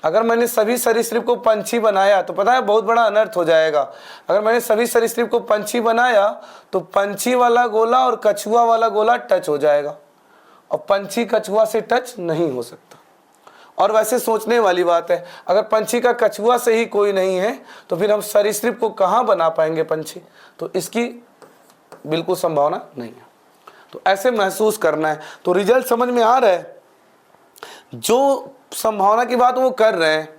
अगर मैंने सभी सरीसृप को पंछी बनाया तो पता है बहुत बड़ा अनर्थ हो जाएगा। अगर मैंने सभी सरीसृप को पंछी बनाया तो पंछी वाला गोला और कछुआ वाला गोला टच हो जाएगा, और पंछी कछुआ से टच नहीं हो सकता। और वैसे सोचने वाली बात है, अगर पंछी का कछुआ से ही कोई नहीं है तो फिर हम सरीसृप को कहाँ बना पाएंगे पंछी? तो इसकी बिल्कुल संभावना नहीं है। तो ऐसे महसूस करना है। तो रिजल्ट समझ में आ रहा है, जो संभावना की बात वो कर रहे हैं,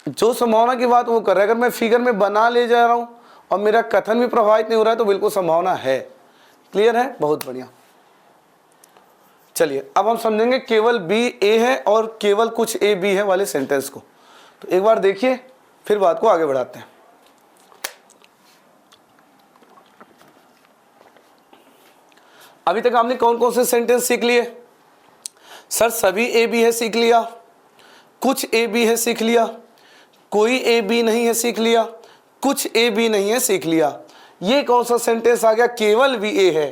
जो संभावना की बात वो कर रहे हैं, अगर मैं फिगर में बना ले जा रहा हूं और मेरा कथन भी प्रभावित नहीं हो रहा है तो बिल्कुल संभावना है। क्लियर है? बहुत बढ़िया। चलिए अब हम समझेंगे केवल बी ए है और केवल कुछ ए बी है वाले सेंटेंस को। तो एक बार देखिए, फिर बात को आगे बढ़ाते हैं। अभी तक आपने कौन कौन से सेंटेंस सीख लिए? सर सभी ए बी है सीख लिया, कुछ ए बी है सीख लिया, कोई ए बी नहीं है सीख लिया, कुछ ए बी नहीं है सीख लिया। ये कौन सा सेंटेंस आ गया? केवल बी ए है,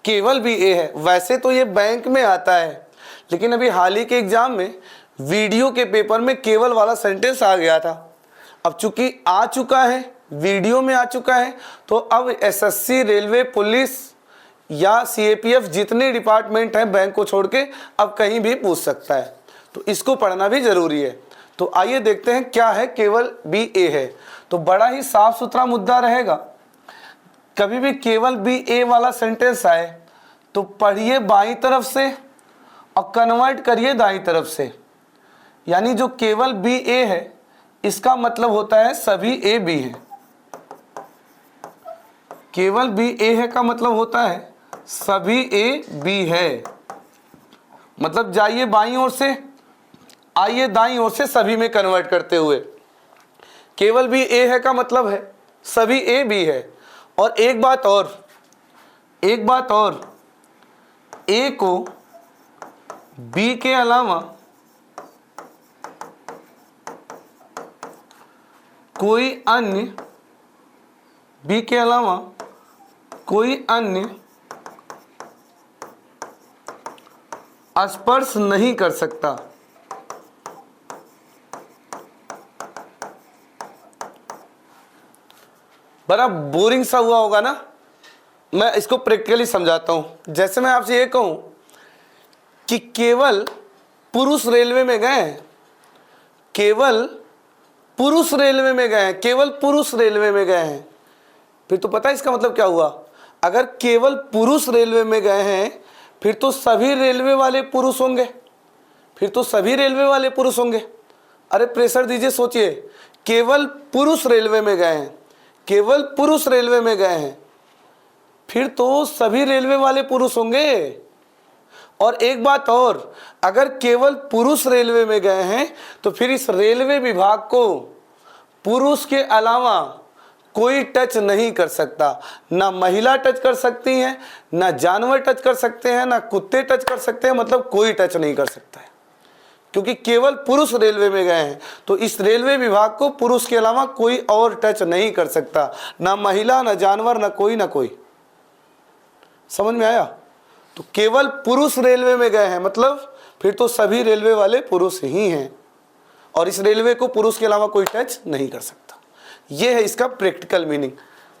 केवल बी ए है। वैसे तो ये बैंक में आता है, लेकिन अभी हाल ही के एग्जाम में वीडियो के पेपर में केवल वाला सेंटेंस आ गया था। अब चूंकि आ चुका है, वीडियो में आ चुका है, तो अब एसएससी, रेलवे, पुलिस या सीएपीएफ जितने डिपार्टमेंट हैं बैंक को छोड़ के अब कहीं भी पूछ सकता है। तो इसको पढ़ना भी जरूरी है। तो आइए देखते हैं क्या है केवल बी ए है। तो बड़ा ही साफ सुथरा मुद्दा रहेगा। कभी भी केवल बी ए वाला सेंटेंस आए तो पढ़िए बाईं तरफ से और कन्वर्ट करिए दाईं तरफ से। यानी जो केवल बी ए है इसका मतलब होता है सभी ए बी है। केवल बी ए है का मतलब होता है सभी ए बी है। मतलब जाइए बाईं ओर से, आइए दाईं ओर से सभी में कन्वर्ट करते हुए। केवल बी ए है का मतलब है सभी ए बी है। और एक बात और, ए को बी के अलावा कोई अन्य, बी के अलावा कोई अन्य स्पर्श नहीं कर सकता। बड़ा बोरिंग सा हुआ होगा ना? मैं इसको प्रैक्टिकली समझाता हूं। जैसे मैं आपसे ये कहूं कि केवल पुरुष रेलवे में गए हैं, केवल पुरुष रेलवे में गए हैं, केवल पुरुष रेलवे में गए हैं, फिर तो पता है इसका मतलब क्या हुआ? अगर केवल पुरुष रेलवे में गए हैं फिर तो सभी रेलवे वाले पुरुष होंगे, फिर तो सभी रेलवे वाले पुरुष होंगे। अरे प्रेशर दीजिए, सोचिए, केवल पुरुष रेलवे में गए हैं, केवल पुरुष रेलवे में गए हैं, फिर तो सभी रेलवे वाले पुरुष होंगे। और एक बात और, अगर केवल पुरुष रेलवे में गए हैं तो फिर इस रेलवे विभाग को पुरुष के अलावा कोई टच नहीं कर सकता। ना महिला टच कर सकती हैं, ना जानवर टच कर सकते हैं, ना कुत्ते टच कर सकते हैं, मतलब कोई टच नहीं कर सकता है, क्योंकि केवल पुरुष रेलवे में गए हैं। तो इस रेलवे विभाग को पुरुष के अलावा कोई और टच नहीं कर सकता, ना महिला, ना जानवर, ना कोई। समझ में आया? तो केवल पुरुष रेलवे में गए हैं, मतलब फिर तो सभी रेलवे वाले पुरुष ही हैं और इस रेलवे को पुरुष के अलावा कोई टच नहीं कर सकता। ये है इसका प्रैक्टिकल मीनिंग।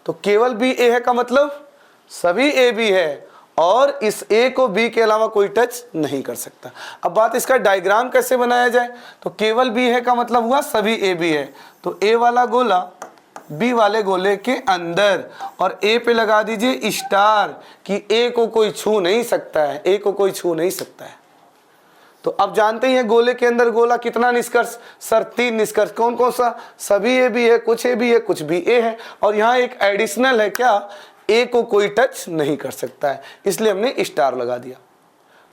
तो केवल बी ए है का मतलब सभी ए बी है और इस ए को बी के अलावा कोई टच नहीं कर सकता। अब बात इसका डायग्राम कैसे बनाया जाए, तो केवल बी है का मतलब हुआ सभी ए बी है, तो ए वाला गोला बी वाले गोले के अंदर और ए पे लगा दीजिए स्टार कि ए को कोई छू नहीं सकता है, ए को कोई छू नहीं सकता है। तो अब जानते ही हैं गोले के अंदर गोला कितना निष्कर्ष, सर 3 निष्कर्ष। कौन कौन सा, सभी ए बी है, कुछ ए बी है, कुछ बी ए है और यहाँ एक एडिशनल है क्या, ए को कोई टच नहीं कर सकता है, इसलिए हमने स्टार लगा दिया।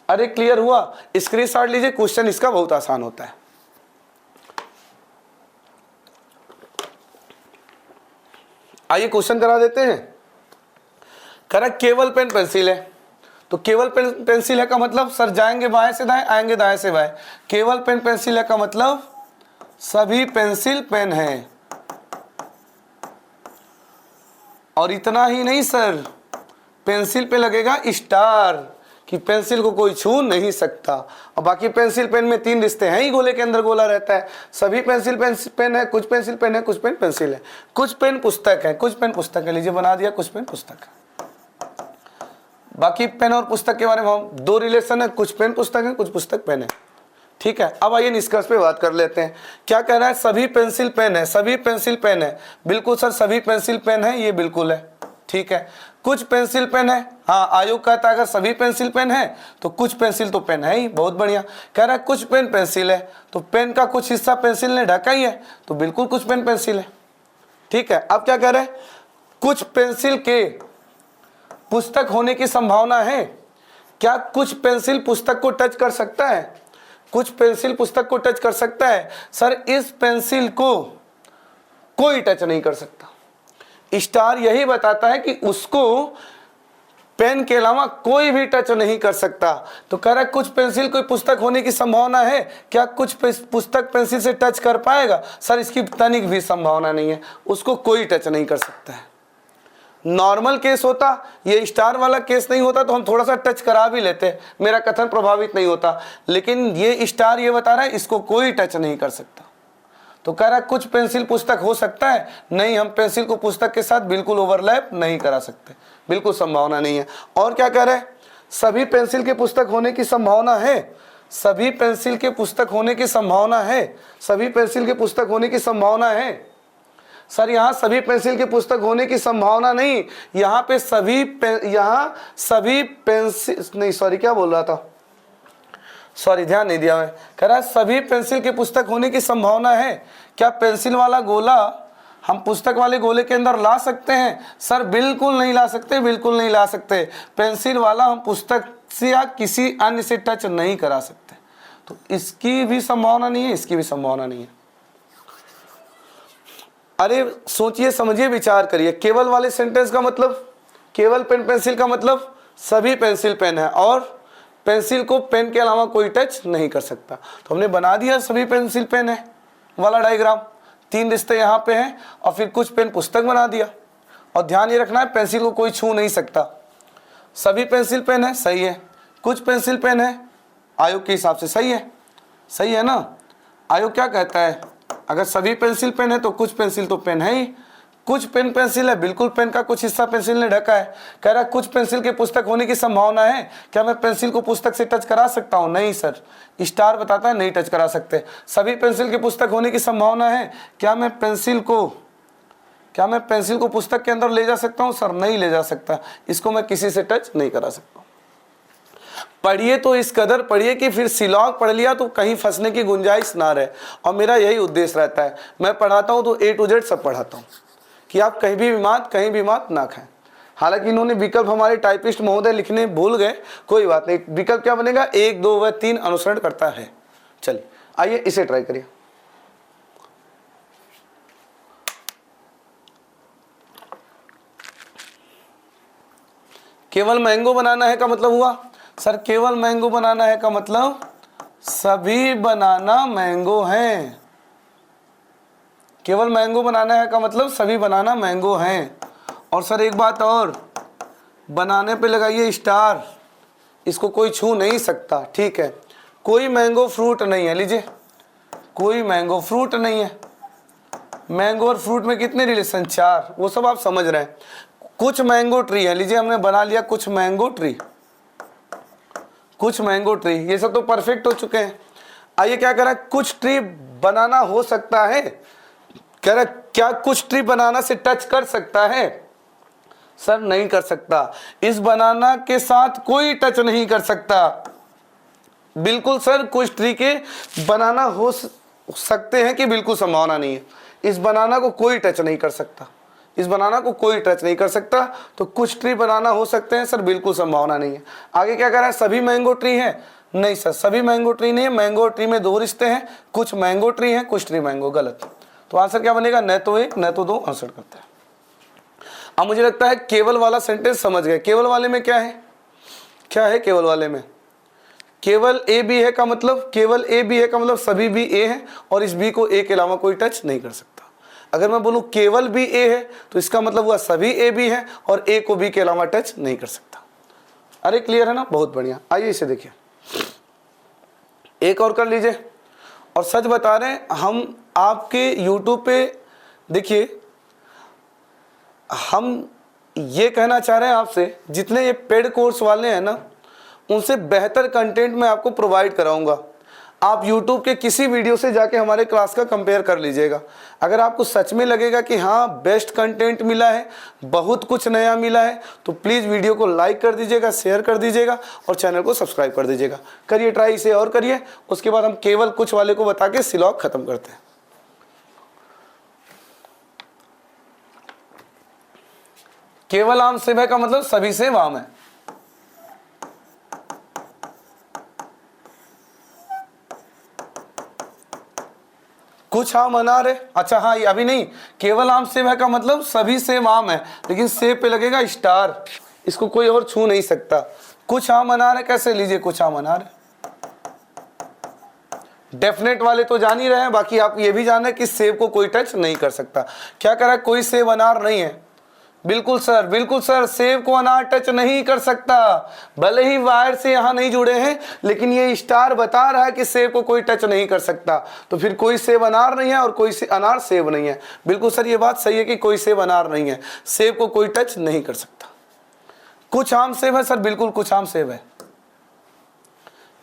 अरे क्लियर हुआ, स्क्रीनशॉट लीजिए, क्वेश्चन इसका बहुत आसान होता है। आइए क्वेश्चन करा देते हैं। करा केवल पेन पेंसिल है, तो केवल पेन पेंसिल है का मतलब सर जाएंगे बाएं से दाएं, आएंगे दाएं से बाएं। केवल पेन पेंसिल है का मतलब सभी पेंसिल पेन है और इतना ही नहीं सर, पेंसिल पे लगेगा स्टार कि पेंसिल को कोई छू नहीं सकता। और बाकी पेंसिल पेन में 3 रिश्ते हैं ही, गोले के अंदर गोला रहता है। सभी पेंसिल पेन है, कुछ पेंसिल पेन है, कुछ पेन पेंसिल है, कुछ पेन पुस्तक है, कुछ पेन पुस्तक है, लीजिए बना दिया, कुछ पेन पुस्तक है। बाकी पेन और पुस्तक के बारे में हम 2 रिलेशन है, कुछ पेन पुस्तक है, कुछ पुस्तक पेन है। ठीक है, अब आइए निष्कर्ष पे बात कर लेते हैं। क्या कह रहा है, सभी पेंसिल पेन है, सभी पेंसिल पेन है। बिल्कुल सर, सभी पेंसिल पेन है, ये बिल्कुल है। ठीक है, कुछ पेंसिल पेन है, हाँ आयोग कहता है अगर सभी पेंसिल पेन है तो कुछ पेंसिल तो पेन है ही, बहुत बढ़िया। कह रहा है कुछ पेन पेंसिल है, तो पेन का कुछ हिस्सा पेंसिल ने ढका ही है, तो बिल्कुल कुछ पेन पेंसिल है। ठीक है, अब क्या कह रहे हैं, कुछ पेंसिल के पुस्तक होने की संभावना है। क्या कुछ पेंसिल पुस्तक को टच कर सकता है, कुछ पेंसिल पुस्तक को टच कर सकता है। सर इस पेंसिल को कोई टच नहीं कर सकता। स्टार यही बताता है कि उसको पेन के अलावा कोई भी टच नहीं कर सकता। तो कह रहा है कुछ पेंसिल कोई पुस्तक होने की संभावना है, क्या कुछ पुस्तक पेंसिल से टच कर पाएगा। सर इसकी तनिक भी संभावना नहीं है, उसको कोई टच नहीं कर सकता है। नॉर्मल केस होता, ये स्टार वाला केस नहीं होता तो हम थोड़ा सा टच करा भी लेते, मेरा कथन प्रभावित नहीं होता। लेकिन ये स्टार ये बता रहा है इसको कोई टच नहीं कर सकता। तो कह रहा है कुछ पेंसिल पुस्तक हो सकता है, नहीं हम पेंसिल को पुस्तक के साथ बिल्कुल ओवरलैप नहीं करा सकते, बिल्कुल संभावना नहीं है। और क्या कह रहे हैं, सभी पेंसिल के पुस्तक होने की संभावना है, सभी पेंसिल के पुस्तक होने की संभावना है, सभी पेंसिल के पुस्तक होने की संभावना है। सर यहाँ सभी पेंसिल के पुस्तक होने की संभावना नहीं, यहाँ पे सभी पेंसिल नहीं, सॉरी क्या बोल रहा था, सॉरी ध्यान नहीं दिया मैं। कह रहा है सभी पेंसिल के पुस्तक होने की संभावना है। क्या पेंसिल वाला गोला हम पुस्तक वाले गोले के अंदर ला सकते हैं। सर बिल्कुल नहीं ला सकते, बिल्कुल नहीं ला सकते। पेंसिल वाला हम पुस्तक से या किसी अन्य से टच नहीं करा सकते। तो इसकी भी संभावना नहीं है, इसकी भी संभावना नहीं है। अरे सोचिए समझिए विचार करिए, केवल वाले सेंटेंस का मतलब, केवल पेन पेंसिल का मतलब सभी पेंसिल पेन है और पेंसिल को पेन के अलावा कोई टच नहीं कर सकता। तो हमने बना दिया सभी पेंसिल पेन है वाला डायग्राम, 3 रिश्ते यहाँ पे हैं और फिर कुछ पेन पुस्तक बना दिया। और ध्यान ये रखना है पेंसिल को कोई छू नहीं सकता। सभी पेंसिल पेन है, सही है। कुछ पेंसिल पेन है, आयोग के हिसाब से सही है, सही है ना। आयोग क्या कहता है, अगर सभी पेंसिल पेन है तो कुछ पेंसिल तो पेन है ही। कुछ पेन पेंसिल है, बिल्कुल पेन का कुछ हिस्सा पेंसिल ने ढका है। कह रहा है कुछ पेंसिल के पुस्तक होने की संभावना है, क्या मैं पेंसिल को पुस्तक से टच करा सकता हूँ। नहीं सर, स्टार बताता है नहीं टच करा सकते। सभी पेंसिल के पुस्तक होने की संभावना है, क्या मैं पेंसिल को पुस्तक के अंदर ले जा सकता हूँ। सर नहीं ले जा सकता, इसको मैं किसी से टच नहीं करा सकता। पढ़िए तो इस कदर पढ़िए कि फिर सिलॉग पढ़ लिया तो कहीं फंसने की गुंजाइश ना रहे। और मेरा यही उद्देश्य रहता है, मैं पढ़ाता हूँ तो A to Z सब पढ़ाता हूँ कि आप कहीं भी मात ना खाएं। हालांकि इन्होंने विकल्प हमारे टाइपिस्ट महोदय लिखने भूल गए, कोई बात नहीं। विकल्प क्या बनेगा, 1, 2 व 3 अनुसरण करता है। चलिए आइए इसे ट्राई करिए। केवल मैंगो बनाना है का मतलब हुआ, सर केवल मैंगो बनाना है का मतलब सभी बनाना मैंगो हैं। केवल मैंगो बनाना है का मतलब सभी बनाना मैंगो हैं। और सर एक बात और, बनाने पे लगाइए स्टार इसको कोई छू नहीं सकता, ठीक है। कोई मैंगो फ्रूट नहीं है, लीजिए कोई मैंगो फ्रूट नहीं है। मैंगो और फ्रूट में कितने रिलेशन, 4, वो सब आप समझ रहे हैं। कुछ मैंगो ट्री है, लीजिए हमने बना लिया कुछ मैंगो ट्री, कुछ मैंगो ट्री, ये सब तो परफेक्ट हो चुके हैं। आइए क्या कह रहा है, कुछ ट्री बनाना हो सकता है, कह रहा है क्या कुछ ट्री बनाना से टच कर सकता है? सर नहीं कर सकता, इस बनाना के साथ कोई टच नहीं कर सकता। बिल्कुल सर, कुछ ट्री के बनाना हो सकते हैं कि बिल्कुल संभावना नहीं है। इस बनाना को कोई टच नहीं कर सकता, इस बनाना को कोई टच नहीं कर सकता। तो कुछ ट्री बनाना हो सकते हैं सर, बिल्कुल संभावना नहीं है। आगे क्या कह रहा है, सभी मैंगो ट्री है? नहीं सर, सभी मैंगो ट्री नहीं है। मैंगो ट्री में 2 रिश्ते हैं, कुछ मैंगो ट्री है, कुछ ट्री मैंगो। गलत। तो आंसर क्या बनेगा, न तो 1 न तो 2 आंसर करते हैं। अब मुझे लगता है केवल वाला सेंटेंस समझ गए। केवल वाले में क्या है, क्या है केवल वाले में? केवल ए बी है का मतलब, केवल ए बी है का मतलब सभी बी ए है और इस बी को ए के अलावा कोई टच नहीं कर सकता। अगर मैं बोलूं केवल बी ए है तो इसका मतलब हुआ सभी ए बी है और ए को बी के अलावा टच नहीं कर सकता। अरे क्लियर है ना, बहुत बढ़िया। आइए इसे देखिए, एक और कर लीजिए। और सच बता रहे हैं, हम आपके यूट्यूब पे देखिए, हम ये कहना चाह रहे हैं आपसे, जितने ये पेड कोर्स वाले हैं ना, उनसे बेहतर कंटेंट मैं आपको प्रोवाइड कराऊंगा। आप YouTube के किसी वीडियो से जाके हमारे क्लास का कंपेयर कर लीजिएगा। अगर आपको सच में लगेगा कि हाँ बेस्ट कंटेंट मिला है, बहुत कुछ नया मिला है, तो प्लीज़ वीडियो को लाइक कर दीजिएगा, शेयर कर दीजिएगा और चैनल को सब्सक्राइब कर दीजिएगा। करिए ट्राई, इसे और करिए। उसके बाद हम केवल कुछ वाले को बता के सिलॉक खत्म करते हैं। केवल आम सेब है का मतलब सभी सेब आम है। कुछ आम अनार है, अच्छा हाँ ये अभी नहीं। केवल आम सेब है का मतलब सभी सेब आम है, लेकिन सेब पे लगेगा स्टार, इसको कोई और छू नहीं सकता। कुछ आम अनार है, कैसे लीजिए कुछ आम अनार है। डेफिनेट वाले तो जान ही रहे हैं, बाकी आप ये भी जान रहे हैं कि सेब को कोई टच नहीं कर सकता। क्या कह रहा है, कोई सेब अनार नहीं है। बिल्कुल सर, बिल्कुल सर, सेब को अनार टच नहीं कर सकता। भले ही वायर से यहाँ नहीं जुड़े हैं, लेकिन ये स्टार बता रहा है कि सेब को कोई टच नहीं कर सकता। तो फिर कोई सेब अनार नहीं है और कोई अनार सेब नहीं है। बिल्कुल सर, ये बात सही है कि कोई सेब अनार नहीं है, सेब को कोई टच नहीं कर सकता। कुछ आम सेब है सर, बिल्कुल कुछ आम सेब है।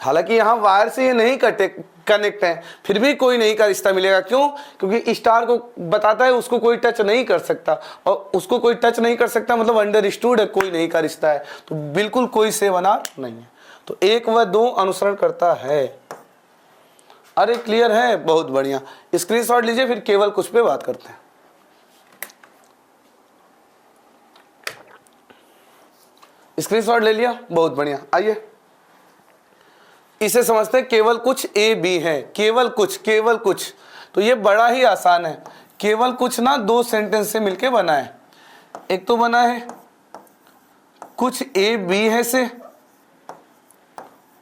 हालांकि यहाँ वायर से ये नहीं कनेक्ट है, फिर भी कोई नहीं का रिश्ता मिलेगा। क्यों? क्योंकि स्टार को बताता है उसको कोई टच नहीं कर सकता, और उसको कोई टच नहीं कर सकता मतलब अंडरस्टूड है, कोई नहीं का रिश्ता है। तो बिल्कुल कोई सेब अनार नहीं है। तो 1 व 2 अनुसरण करता है। अरे क्लियर है, बहुत बढ़िया। स्क्रीनशॉट लीजिए, फिर केवल कुछ पे बात करते हैं। स्क्रीनशॉट ले लिया, बहुत बढ़िया। आइए इसे समझते हैं। केवल कुछ ए बी है, केवल कुछ, केवल कुछ। तो ये बड़ा ही आसान है। केवल कुछ ना 2 सेंटेंस से मिलके बना है। एक तो बना है कुछ ए बी है से,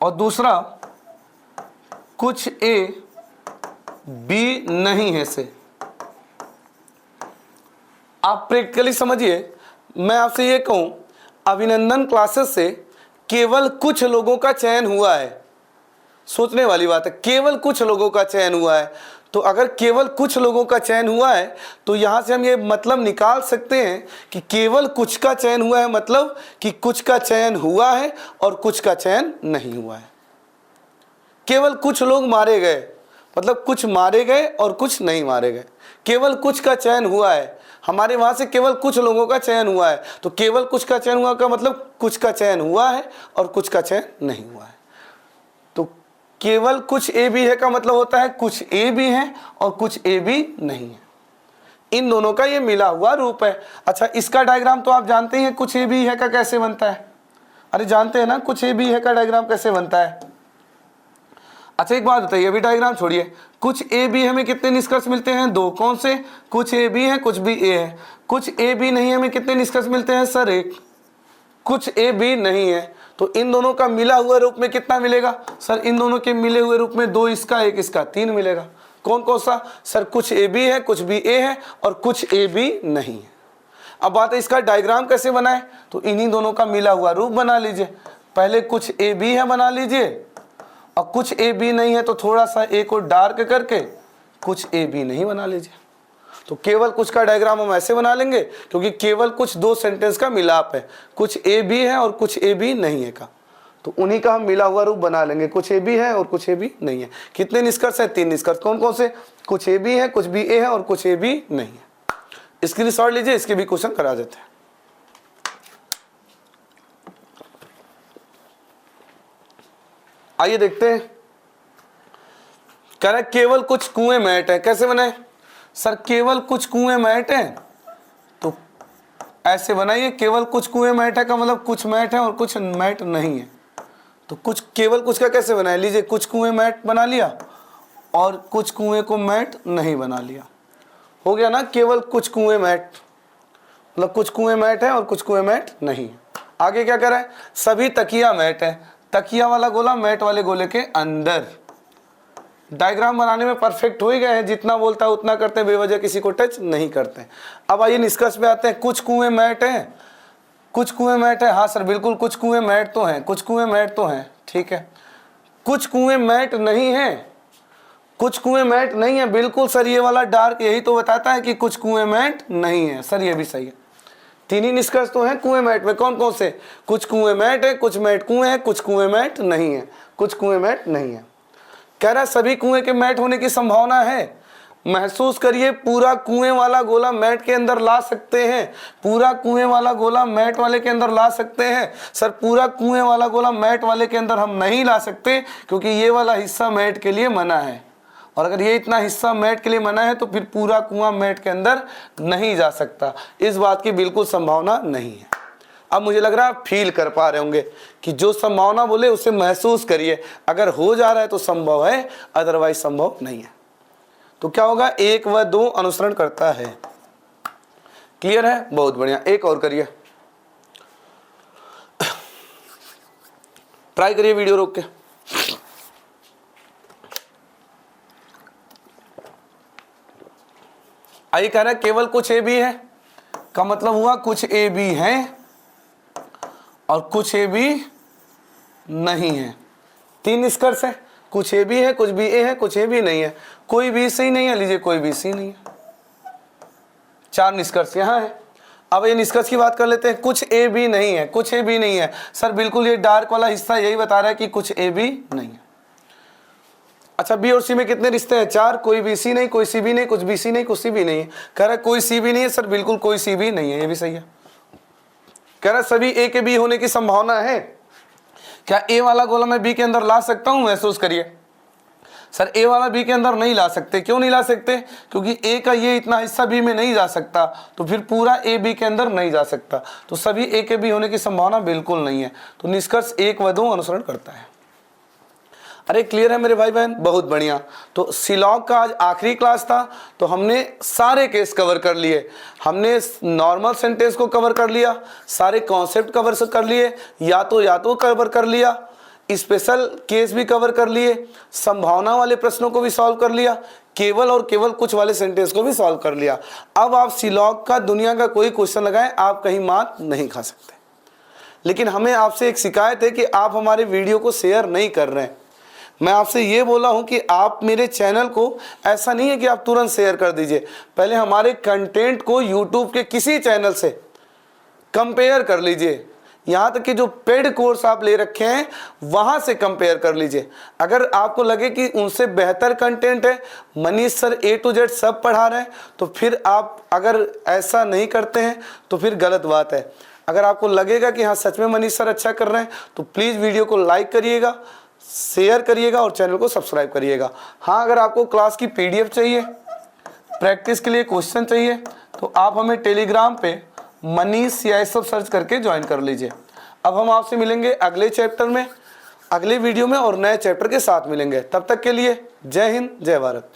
और दूसरा कुछ ए बी नहीं है से। आप प्रैक्टिकली समझिए। मैं आपसे ये कहूं, अभिनंदन क्लासेस से केवल कुछ लोगों का चयन हुआ है। सोचने वाली बात है, केवल कुछ लोगों का चयन हुआ है। तो अगर केवल कुछ लोगों का चयन हुआ है तो यहां से हम ये मतलब निकाल सकते हैं कि केवल कुछ का चयन हुआ है, मतलब कि कुछ का चयन हुआ है और कुछ का चयन नहीं हुआ है। केवल कुछ लोग मारे गए मतलब कुछ मारे गए और कुछ नहीं मारे गए। केवल कुछ का चयन हुआ है, हमारे वहां से केवल कुछ लोगों का चयन हुआ है। तो केवल कुछ का चयन हुआ का मतलब कुछ का चयन हुआ है और कुछ का चयन नहीं हुआ है। केवल कुछ ए बी है का मतलब होता है कुछ ए बी है और कुछ ए बी नहीं है। इन दोनों का ये मिला हुआ रूप है। अच्छा, इसका डायग्राम तो आप जानते हैं, कुछ ए बी है का कैसे बनता है। अरे जानते हैं ना, कुछ ए बी है का डायग्राम कैसे बनता है। अच्छा एक बात बताइए, अभी डायग्राम छोड़िए। कुछ ए बी हमें कितने निष्कर्ष मिलते हैं? 2। कौन से? कुछ ए बी है, कुछ बी ए है। कुछ ए बी नहीं, हमें कितने निष्कर्ष मिलते हैं सर? 1। कुछ ए बी नहीं है, तो इन दोनों का मिला हुआ रूप में कितना मिलेगा सर? इन दोनों के मिले हुए रूप में 2 इसका 1 इसका 3 मिलेगा। कौन कौन सा सर? कुछ ए बी है, कुछ बी ए है और कुछ ए बी नहीं है। अब बात है इसका डायग्राम कैसे बनाए, तो इन्हीं दोनों का मिला हुआ रूप बना लीजिए। पहले कुछ ए बी है बना लीजिए, और कुछ ए बी नहीं है तो थोड़ा सा ए को डार्क करके कुछ ए बी नहीं बना लीजिए। तो केवल कुछ का डायग्राम हम ऐसे बना लेंगे, क्योंकि केवल कुछ दो सेंटेंस का मिलाप है, कुछ ए बी है और कुछ ए बी नहीं है का, तो उन्हीं का हम मिला हुआ रूप बना लेंगे। कुछ ए बी है और कुछ ए बी नहीं है। कितने निष्कर्ष है? 3 निष्कर्ष। कौन कौन से? कुछ ए बी है, कुछ बी ए है और कुछ ए बी नहीं है। स्क्रीनशॉट लीजिए, इसके भी क्वेश्चन करा देते हैं। आइए देखते हैं। कह रहा है केवल कुछ कुएं मैट है। कैसे बनाए सर? केवल कुछ कुएं मैट है, तो ऐसे बनाइए। केवल कुछ कुएं मैट है का मतलब कुछ मैट है और कुछ मैट नहीं है। तो कुछ केवल कुछ का कैसे बनाए? लीजिए, कुछ कुएं मैट बना लिया और कुछ कुएं को मैट नहीं बना लिया। हो गया ना केवल कुछ कुएं मैट, मतलब कुछ कुएं मैट है और कुछ कुएं मैट नहीं है। आगे क्या कर रहा है? सभी तकिया मैट है। तकिया वाला गोला मैट वाले गोले के अंदर। डायग्राम बनाने में परफेक्ट हो ही गए हैं, जितना बोलता है उतना करते हैं, बेवजह किसी को टच नहीं करते हैं। अब आइए निष्कर्ष पे आते हैं। कुछ कुएं मैट हैं, कुछ कुएं मैट है। हाँ सर बिल्कुल, कुछ कुएं मैट तो हैं, कुछ कुएं मैट तो हैं, ठीक है। कुछ कुएं मैट नहीं है, कुछ कुएं मैट नहीं है, बिल्कुल सर। ये वाला डार्क यही तो बताता है कि कुछ कुएं मैट नहीं है। सर ये भी सही है। 3 ही निष्कर्ष तो हैं कुएं मैट में। कौन कौन से? कुछ कुएं मैट है, कुछ मैट कुएं हैं, कुछ कुएं मैट नहीं है, कुछ कुएं मैट नहीं है। कह रहा है सभी कुएं के मैट होने की संभावना है। महसूस करिए, पूरा कुएं वाला गोला मैट के अंदर ला सकते हैं, पूरा कुएं वाला गोला मैट वाले के अंदर ला सकते हैं। सर पूरा कुएं वाला गोला मैट वाले के अंदर हम नहीं ला सकते, क्योंकि ये वाला हिस्सा मैट के लिए मना है, और अगर ये इतना हिस्सा मैट के लिए मना है तो फिर पूरा कुआं मैट के अंदर नहीं जा सकता। इस बात की बिल्कुल संभावना नहीं है। अब मुझे लग रहा है आप फील कर पा रहे होंगे कि जो संभावना बोले उसे महसूस करिए। अगर हो जा रहा है तो संभव है, अदरवाइज संभव नहीं है। तो क्या होगा? 1 व 2 अनुसरण करता है। क्लियर है? बहुत बढ़िया। एक और करिए, ट्राई करिए वीडियो रोक के। आइए, कह रहा है केवल कुछ ए बी है का मतलब हुआ कुछ ए बी है और कुछ ए बी नहीं है। 3 निष्कर्ष है। कुछ ए बी है, कुछ बी ए है, कुछ ए बी नहीं है, कोई बी सी नहीं है। लीजिए, कोई बी सी नहीं है। 4 निष्कर्ष यहाँ है। अब ये निष्कर्ष की बात कर लेते हैं। कुछ ए बी नहीं है, कुछ ए बी नहीं है। सर बिल्कुल, ये डार्क वाला हिस्सा यही बता रहा है कि कुछ ए बी नहीं है। अच्छा, बी और सी में कितने रिश्ते हैं? 4। कोई बी सी नहीं, कोई सी बी नहीं, कुछ बी सी नहीं, कुछ सी बी नहीं है। कह रहा है कोई सी बी नहीं है। सर बिल्कुल कोई सी बी नहीं है, ये भी सही है। कह रहा है सभी ए के बी होने की संभावना है। क्या ए वाला गोला मैं बी के अंदर ला सकता हूं? महसूस करिए। सर ए वाला बी के अंदर नहीं ला सकते। क्यों नहीं ला सकते? क्योंकि ए का ये इतना हिस्सा बी में नहीं जा सकता, तो फिर पूरा ए बी के अंदर नहीं जा सकता। तो सभी ए के बी होने की संभावना बिल्कुल नहीं है। तो निष्कर्ष 1 व 2 अनुसरण करता है। अरे क्लियर है मेरे भाई बहन? बहुत बढ़िया। तो सिलॉग का आज आखिरी क्लास था, तो हमने सारे केस कवर कर लिए। हमने नॉर्मल सेंटेंस को कवर कर लिया, सारे कॉन्सेप्ट कवर कर लिए, या तो कवर कर लिया, स्पेशल केस भी कवर कर लिए, संभावना वाले प्रश्नों को भी सॉल्व कर लिया, केवल और केवल कुछ वाले सेंटेंस को भी सॉल्व कर लिया। अब आप सिलॉग का दुनिया का कोई क्वेश्चन लगाएं, आप कहीं मात नहीं खा सकते। लेकिन हमें आपसे एक शिकायत है कि आप हमारे वीडियो को शेयर नहीं कर रहे हैं। मैं आपसे ये बोला हूं कि आप मेरे चैनल को, ऐसा नहीं है कि आप तुरंत शेयर कर दीजिए, पहले हमारे कंटेंट को यूट्यूब के किसी चैनल से कंपेयर कर लीजिए। यहाँ तक कि जो पेड कोर्स आप ले रखे हैं वहाँ से कंपेयर कर लीजिए। अगर आपको लगे कि उनसे बेहतर कंटेंट है, Manish sir A to Z सब पढ़ा रहे हैं, तो फिर आप अगर ऐसा नहीं करते हैं तो फिर गलत बात है। अगर आपको लगेगा कि हाँ सच में मनीष सर अच्छा कर रहे हैं, तो प्लीज़ वीडियो को लाइक करिएगा, शेयर करिएगा और चैनल को सब्सक्राइब करिएगा। हाँ, अगर आपको क्लास की PDF चाहिए, प्रैक्टिस के लिए क्वेश्चन चाहिए, तो आप हमें टेलीग्राम पे मनीष यासव सर्च करके ज्वाइन कर लीजिए। अब हम आपसे मिलेंगे अगले चैप्टर में, अगले वीडियो में, और नए चैप्टर के साथ मिलेंगे। तब तक के लिए जय हिंद, जय भारत।